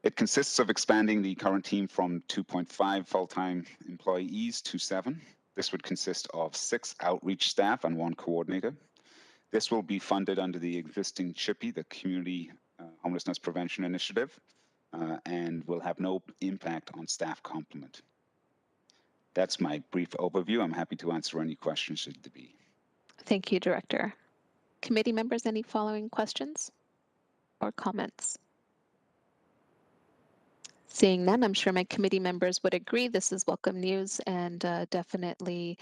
It consists of expanding the current team from 2.5 full-time employees to 7. This would consist of 6 outreach staff and 1 coordinator. This will be funded under the existing CHIPI, the Community Homelessness Prevention Initiative, and will have no impact on staff complement. That's my brief overview. I'm happy to answer any questions should there be. Thank you, Director. Committee members, any following questions or comments? Seeing none, I'm sure my committee members would agree this is welcome news and definitely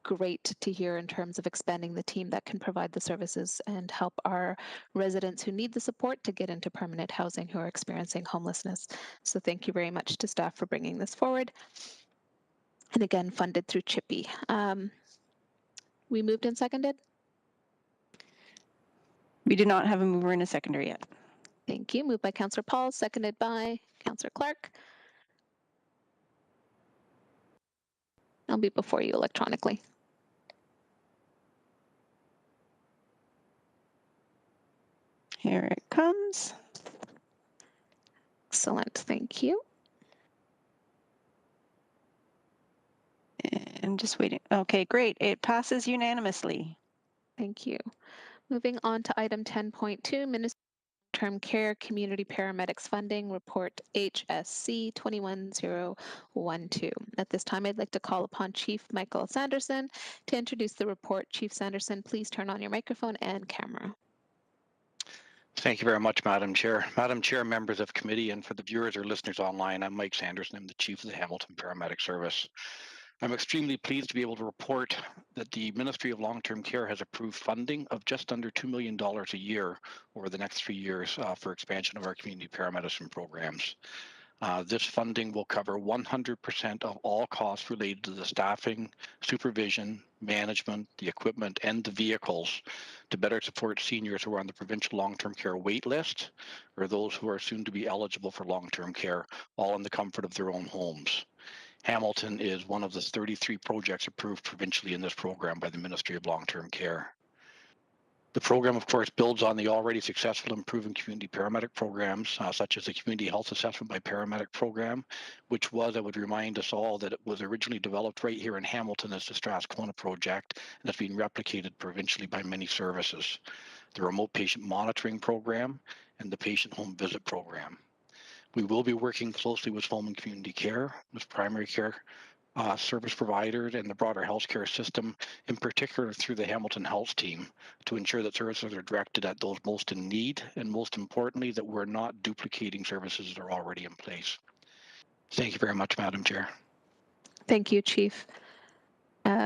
great to hear in terms of expanding the team that can provide the services and help our residents who need the support to get into permanent housing who are experiencing homelessness. So thank you very much to staff for bringing this forward. And again, funded through CHIPI. We moved and seconded? We do not have a mover and a seconder yet. Thank you. Moved by Councillor Paul, seconded by Councillor Clark. I'll be before you electronically. Here it comes. Excellent. Thank you. And just waiting. Okay, great. It passes unanimously. Thank you. Moving on to item 10.2, Ministry of Long-Term Care Community Paramedics Funding Report HSC 21012. At this time, I'd like to call upon Chief Michael Sanderson to introduce the report. Chief Sanderson, please turn on your microphone and camera. Thank you very much, Madam Chair. Madam Chair, members of committee, and for the viewers or listeners online, I'm Mike Sanderson. I'm the Chief of the Hamilton Paramedic Service. I'm extremely pleased to be able to report that the Ministry of Long-Term Care has approved funding of just under $2 million a year over the next 3 years for expansion of our community paramedicine programs. This funding will cover 100% of all costs related to the staffing, supervision, management, the equipment, and the vehicles to better support seniors who are on the provincial long-term care wait list or those who are soon to be eligible for long-term care, all in the comfort of their own homes. Hamilton is one of the 33 projects approved provincially in this program by the Ministry of Long-Term Care. The program, of course, builds on the already successful improving community paramedic programs, such as the Community Health Assessment by Paramedic program, which was, I would remind us all, that it was originally developed right here in Hamilton as the Strathcona project and has been replicated provincially by many services. The Remote Patient Monitoring program and the Patient Home Visit program. We will be working closely with home and community care, with primary care service providers and the broader healthcare system, in particular through the Hamilton Health team, to ensure that services are directed at those most in need, and most importantly, that we're not duplicating services that are already in place. Thank you very much, Madam Chair. Thank you, Chief.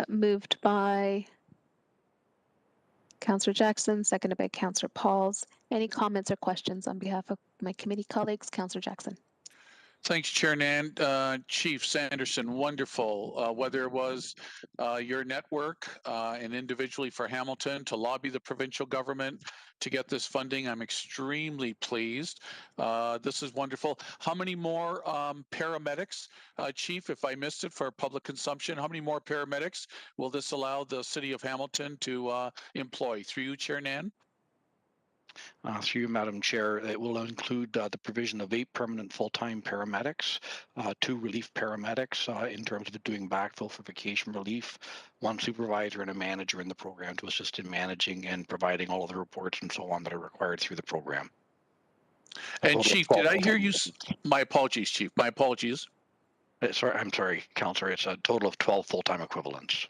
Moved by Councillor Jackson, seconded by Councillor Pauls. Any comments or questions on behalf of my committee colleagues? Councillor Jackson. Thanks, Chair Nan. Chief Sanderson, wonderful. Whether it was your network and individually for Hamilton to lobby the provincial government to get this funding, I'm extremely pleased. This is wonderful. How many more paramedics, Chief, if I missed it, for public consumption, how many more paramedics will this allow the city of Hamilton to employ? Through you, Chair Nan? Through you, Madam Chair, it will include the provision of 8 permanent full-time paramedics, 2 relief paramedics in terms of doing backfill for vacation relief, 1 supervisor and a manager in the program to assist in managing and providing all of the reports and so on that are required through the program. And Chief, did I hear you? My apologies, Chief. My apologies. I'm sorry, Councillor. It's a total of 12 full-time equivalents.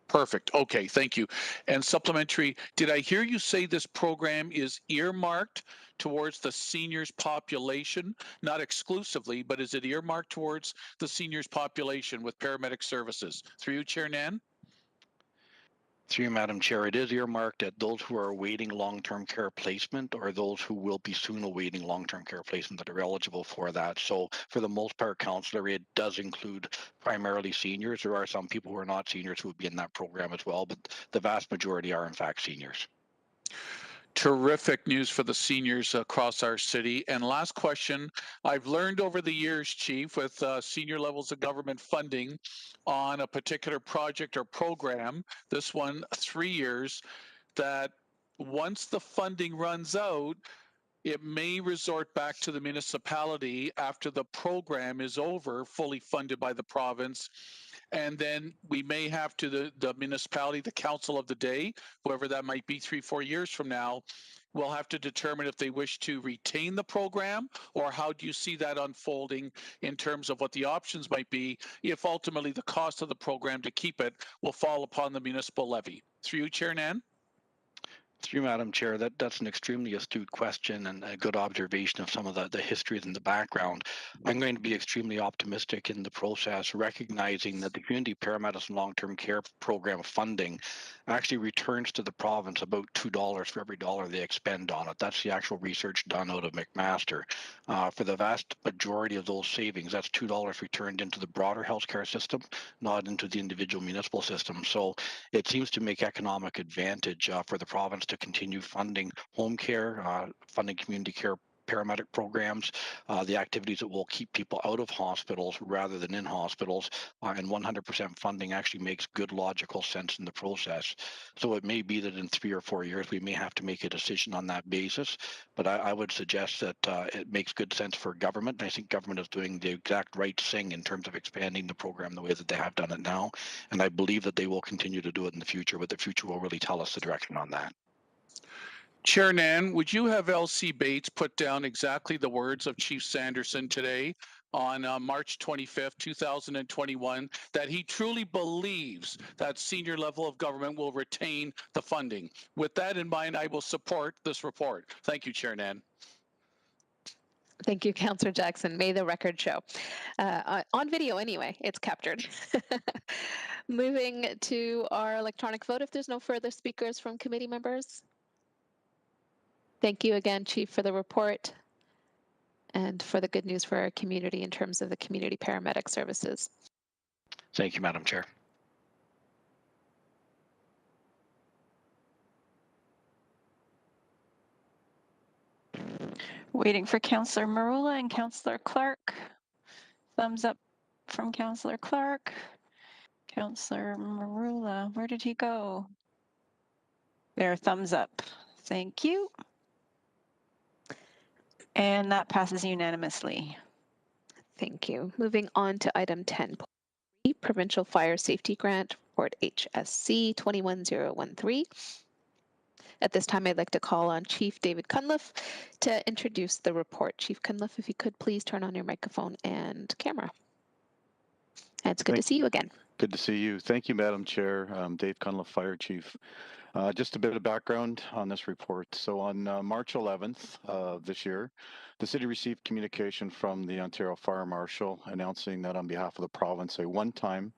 Perfect. Okay, thank you. And supplementary, did I hear you say this program is earmarked towards the seniors population? Not exclusively, but is it earmarked towards the seniors population with paramedic services? Through you, Chair Nan? Through you, Madam Chair, it is earmarked at those who are awaiting long-term care placement or those who will be soon awaiting long-term care placement that are eligible for that. So for the most part, Councillor, it does include primarily seniors. There are some people who are not seniors who would be in that program as well, but the vast majority are in fact seniors. Terrific news for the seniors across our city. And last question, I've learned over the years, Chief, with senior levels of government funding on a particular project or program, this one 3 years, that once the funding runs out, it may resort back to the municipality after the program is over, fully funded by the province. And then we may have to the municipality, the council of the day, whoever that might be 3-4 years from now, will have to determine if they wish to retain the program, or how do you see that unfolding in terms of what the options might be if ultimately the cost of the program to keep it will fall upon the municipal levy. Through you, Chair Nan? Through you, Madam Chair, that's an extremely astute question and a good observation of some of the histories in the background. I'm going to be extremely optimistic in the process, recognizing that the Community Paramedicine Long-Term Care Program funding actually returns to the province about $2 for every dollar they expend on it. That's the actual research done out of McMaster. For the vast majority of those savings, that's $2 returned into the broader healthcare system, not into the individual municipal system. So it seems to make economic advantage for the province to continue funding home care, funding community care paramedic programs, the activities that will keep people out of hospitals rather than in hospitals, and 100% funding actually makes good logical sense in the process. So it may be that in 3 or 4 years we may have to make a decision on that basis, but I would suggest that it makes good sense for government. And I think government is doing the exact right thing in terms of expanding the program the way that they have done it now, and I believe that they will continue to do it in the future, but the future will really tell us the direction on that. Chair Nan, would you have LC Bates put down exactly the words of Chief Sanderson today on March 25th, 2021, that he truly believes that senior level of government will retain the funding? With that in mind, I will support this report. Thank you, Chair Nan. Thank you, Councillor Jackson. May the record show. On video anyway, it's captured. Moving to our electronic vote, if there's no further speakers from committee members. Thank you again, Chief, for the report and for the good news for our community in terms of the community paramedic services. Thank you, Madam Chair. Waiting for Councillor Marula and Councillor Clark. Thumbs up from Councillor Clark. Councillor Marula, where did he go? There, thumbs up. Thank you. And that passes unanimously. Thank you. Moving on to item 10, Provincial Fire Safety Grant, Report HSC 21013. At this time, I'd like to call on Chief David Cunliffe to introduce the report. Chief Cunliffe, if you could please turn on your microphone and camera. And it's good to see you again. Good to see you. Thank you, Madam Chair. Dave Cunliffe, Fire Chief. Just a bit of background on this report. So on March 11th of this year, the city received communication from the Ontario Fire Marshal announcing that on behalf of the province, a one-time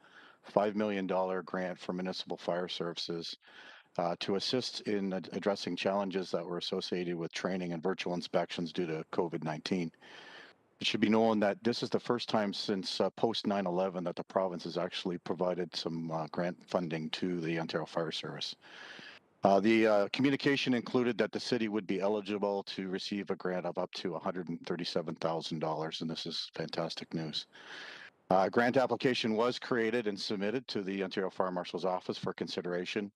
$5 million grant for municipal fire services to assist in addressing challenges that were associated with training and virtual inspections due to COVID-19. It should be known that this is the first time since post 9/11 that the province has actually provided some grant funding to the Ontario Fire Service. The communication included that the city would be eligible to receive a grant of up to $137,000, and this is fantastic news. A grant application was created and submitted to the Ontario Fire Marshal's office for consideration,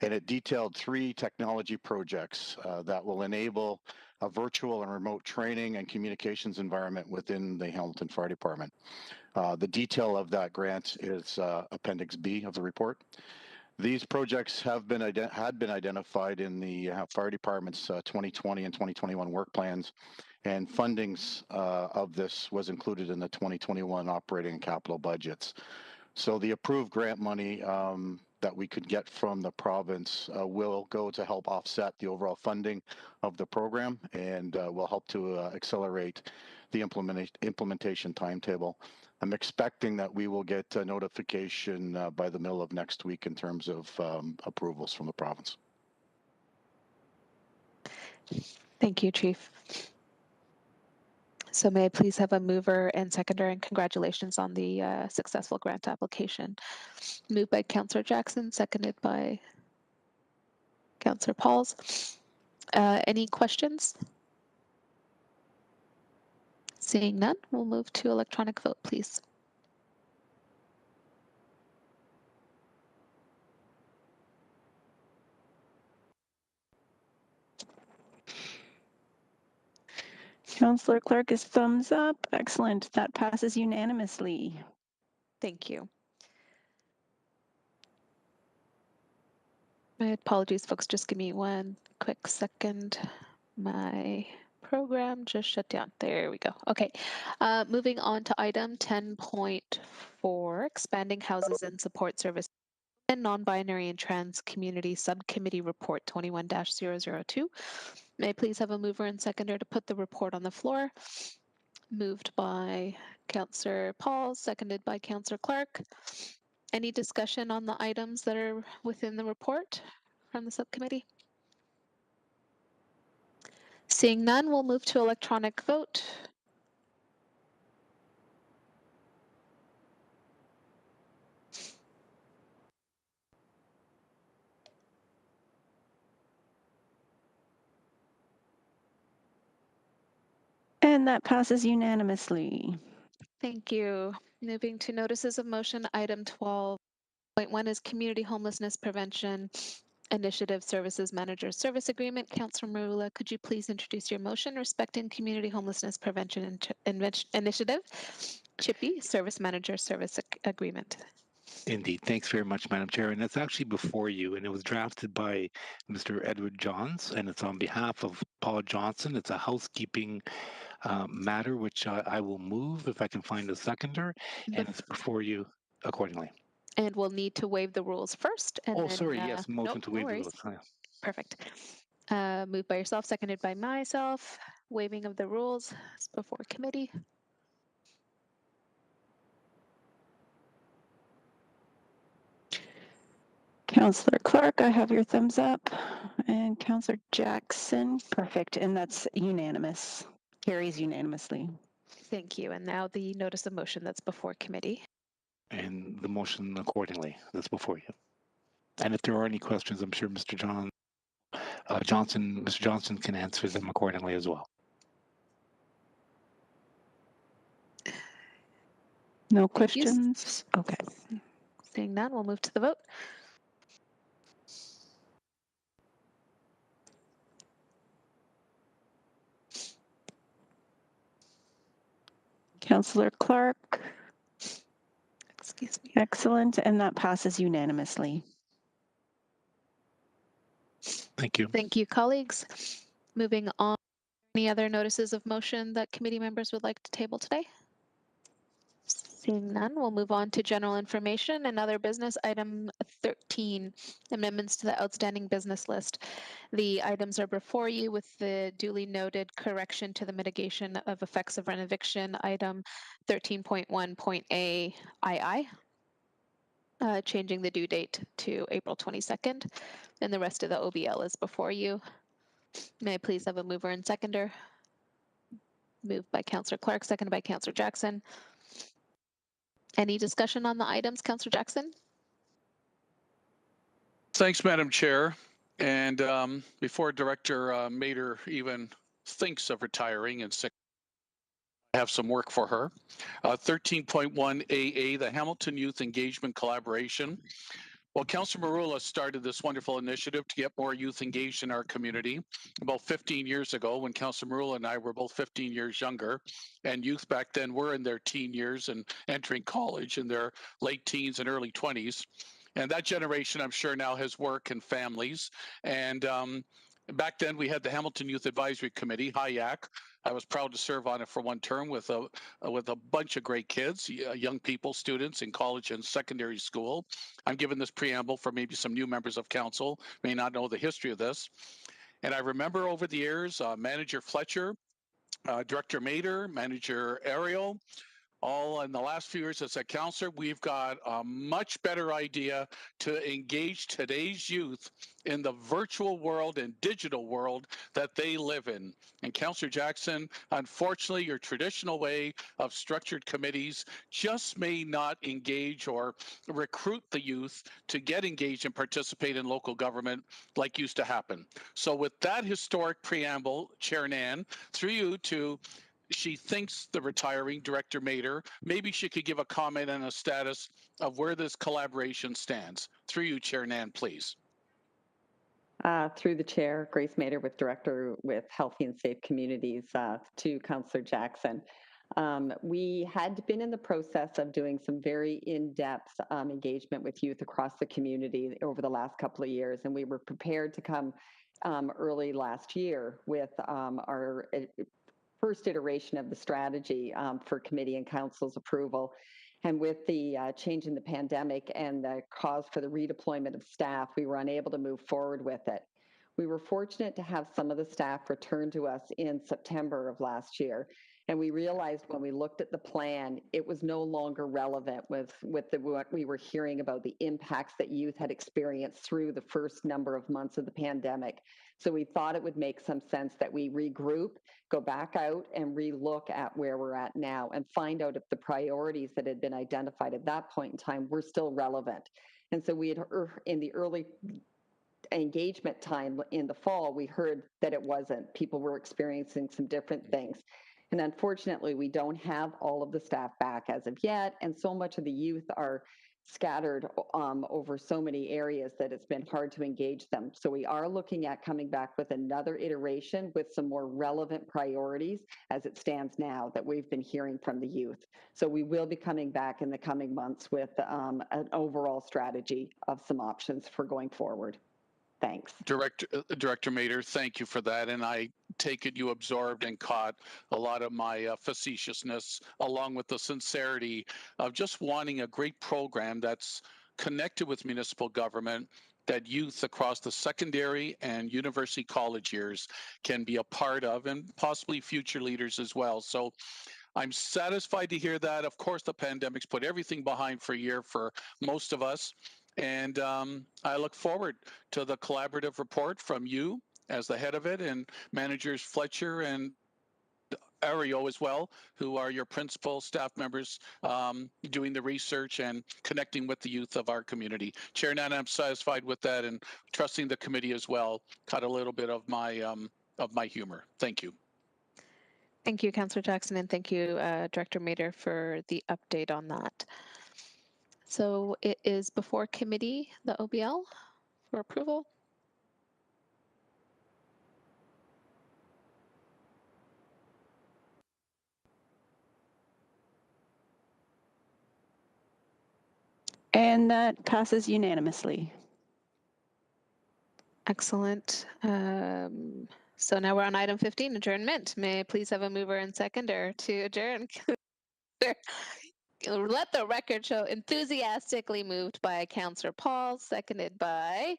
and it detailed 3 technology projects that will enable a virtual and remote training and communications environment within the Hamilton Fire Department. The detail of that grant is Appendix B of the report. These projects had been identified in the Fire Department's 2020 and 2021 work plans, and fundings of this was included in the 2021 operating and capital budgets. So the approved grant money that we could get from the province will go to help offset the overall funding of the program, and will help to accelerate the implementation timetable. I'm expecting that we will get a notification by the middle of next week in terms of approvals from the province. Thank you, Chief. So may I please have a mover and seconder, and congratulations on the successful grant application. Moved by Councillor Jackson, seconded by Councillor Pauls. Any questions? Seeing none, we'll move to electronic vote, please. Councillor Clark is thumbs up. Excellent. That passes unanimously. Thank you. My apologies, folks. Just give me one quick second. My program just shut down. There we go. Okay. Moving on to item 10.4, expanding houses and support services and non-binary and trans community subcommittee report 21-002. May I please have a mover and seconder to put the report on the floor? Moved by Councillor Paul, seconded by Councillor Clark. Any discussion on the items that are within the report from the subcommittee? Seeing none, we'll move to electronic vote. And that passes unanimously. Thank you. Moving to notices of motion, item 12.1 is Community Homelessness Prevention Initiative Services Manager Service Agreement. Councillor Marula, could you please introduce your motion respecting Community Homelessness Prevention Initiative, CHIPPY, Service Manager Service Agreement? Indeed. Thanks very much, Madam Chair. And that's actually before you, and it was drafted by Mr. Edward Johns, and it's on behalf of Paul Johnson. It's a housekeeping matter, which I will move if I can find a seconder, and it's before you accordingly. And we'll need to waive the rules first. And then, sorry, yes, motion to waive the rules. Yeah. Perfect. Moved by yourself, seconded by myself. Waiving of the rules is before committee. Councillor Clark, I have your thumbs up. And Councillor Jackson, perfect. And that's unanimous. Carries unanimously. Thank you. And now the notice of motion that's before committee. And the motion accordingly that's before you. And if there are any questions, I'm sure Mr. Mr. Johnson can answer them accordingly as well. No questions? Okay. Seeing none, we'll move to the vote. Councillor Clark. Excuse me. Excellent. And that passes unanimously. Thank you. Thank you, colleagues. Moving on, any other notices of motion that committee members would like to table today? Seeing none, we'll move on to general information and other business. Item 13, amendments to the outstanding business list. The items are before you with the duly noted correction to the mitigation of effects of rent eviction, item 13.1.a II. changing the due date to April 22nd, and the rest of the OBL is before you. May I please have a mover and seconder? Moved by Councillor Clark, seconded by Councillor Jackson. Any discussion on the items, Councillor Jackson? Thanks, Madam Chair. And before Director Mader even thinks of retiring and I have some work for her. 13.1 AA, the Hamilton Youth Engagement Collaboration. Well, Councillor Marula started this wonderful initiative to get more youth engaged in our community about 15 years ago when Councillor Marula and I were both 15 years younger. And youth back then were in their teen years and entering college in their late teens and early 20s. And that generation, I'm sure, now has work and families. And back then, we had the Hamilton Youth Advisory Committee, HIAC. I was proud to serve on it for one term with a bunch of great kids, young people, students in college and secondary school. I'm giving this preamble for maybe some new members of council may not know the history of this. And I remember over the years, Manager Fletcher, Director Mader, Manager Ariel, all in the last few years as a counselor, we've got a much better idea to engage today's youth in the virtual world and digital world that they live in. And Councillor Jackson, unfortunately, your traditional way of structured committees just may not engage or recruit the youth to get engaged and participate in local government like used to happen. So with that historic preamble, Chair Nan, through you to she thinks the retiring Director Mader, maybe she could give a comment on a status of where this collaboration stands. Through you, Chair Nan, please. Through the chair, Grace Mader with Director with Healthy and Safe Communities to Councillor Jackson. We had been in the process of doing some very in-depth engagement with youth across the community over the last couple of years, and we were prepared to come early last year with our first iteration of the strategy for committee and council's approval. And with the change in the pandemic and the cause for the redeployment of staff, we were unable to move forward with it. We were fortunate to have some of the staff return to us in September of last year. And we realized when we looked at the plan, it was no longer relevant with what we were hearing about the impacts that youth had experienced through the first number of months of the pandemic. So we thought it would make some sense that we regroup, go back out and relook at where we're at now and find out if the priorities that had been identified at that point in time were still relevant. And so we had, in the early engagement time in the fall, we heard that it wasn't. People were experiencing some different things. And unfortunately, we don't have all of the staff back as of yet. And so much of the youth are scattered over so many areas that it's been hard to engage them. So we are looking at coming back with another iteration with some more relevant priorities as it stands now that we've been hearing from the youth. So we will be coming back in the coming months with an overall strategy of some options for going forward. Thanks. Director Mader, thank you for that. And I take it you absorbed and caught a lot of my facetiousness along with the sincerity of just wanting a great program that's connected with municipal government that youth across the secondary and university college years can be a part of, and possibly future leaders as well. So I'm satisfied to hear that. Of course, the pandemic's put everything behind for a year for most of us. And I look forward to the collaborative report from you as the head of it, and managers Fletcher and Ario as well, who are your principal staff members doing the research and connecting with the youth of our community. Chair Nana, I'm satisfied with that and trusting the committee as well. Cut a little bit of my humor. Thank you. Thank you, Councillor Jackson, and thank you, Director Mader, for the update on that. So it is before committee, the OBL, for approval. And that passes unanimously. Excellent. So now we're on item 15, adjournment. May I please have a mover and seconder to adjourn? Let the record show enthusiastically moved by Councillor Paul, seconded by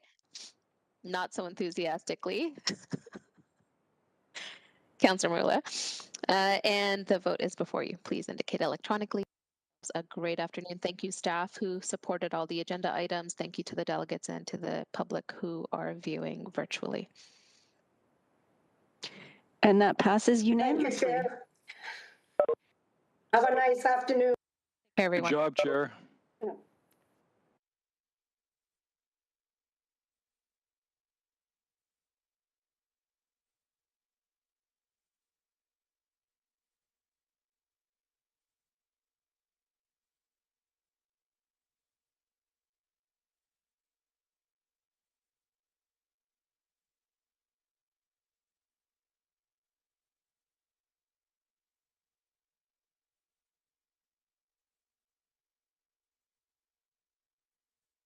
not so enthusiastically Councillor Marula. And the vote is before you. Please indicate electronically. a great afternoon. Thank you, staff who supported all the agenda items. Thank you to the delegates and to the public who are viewing virtually. And that passes Thank you, unanimously. Chair. Have a nice afternoon. Hey, everyone. Good job, Chair.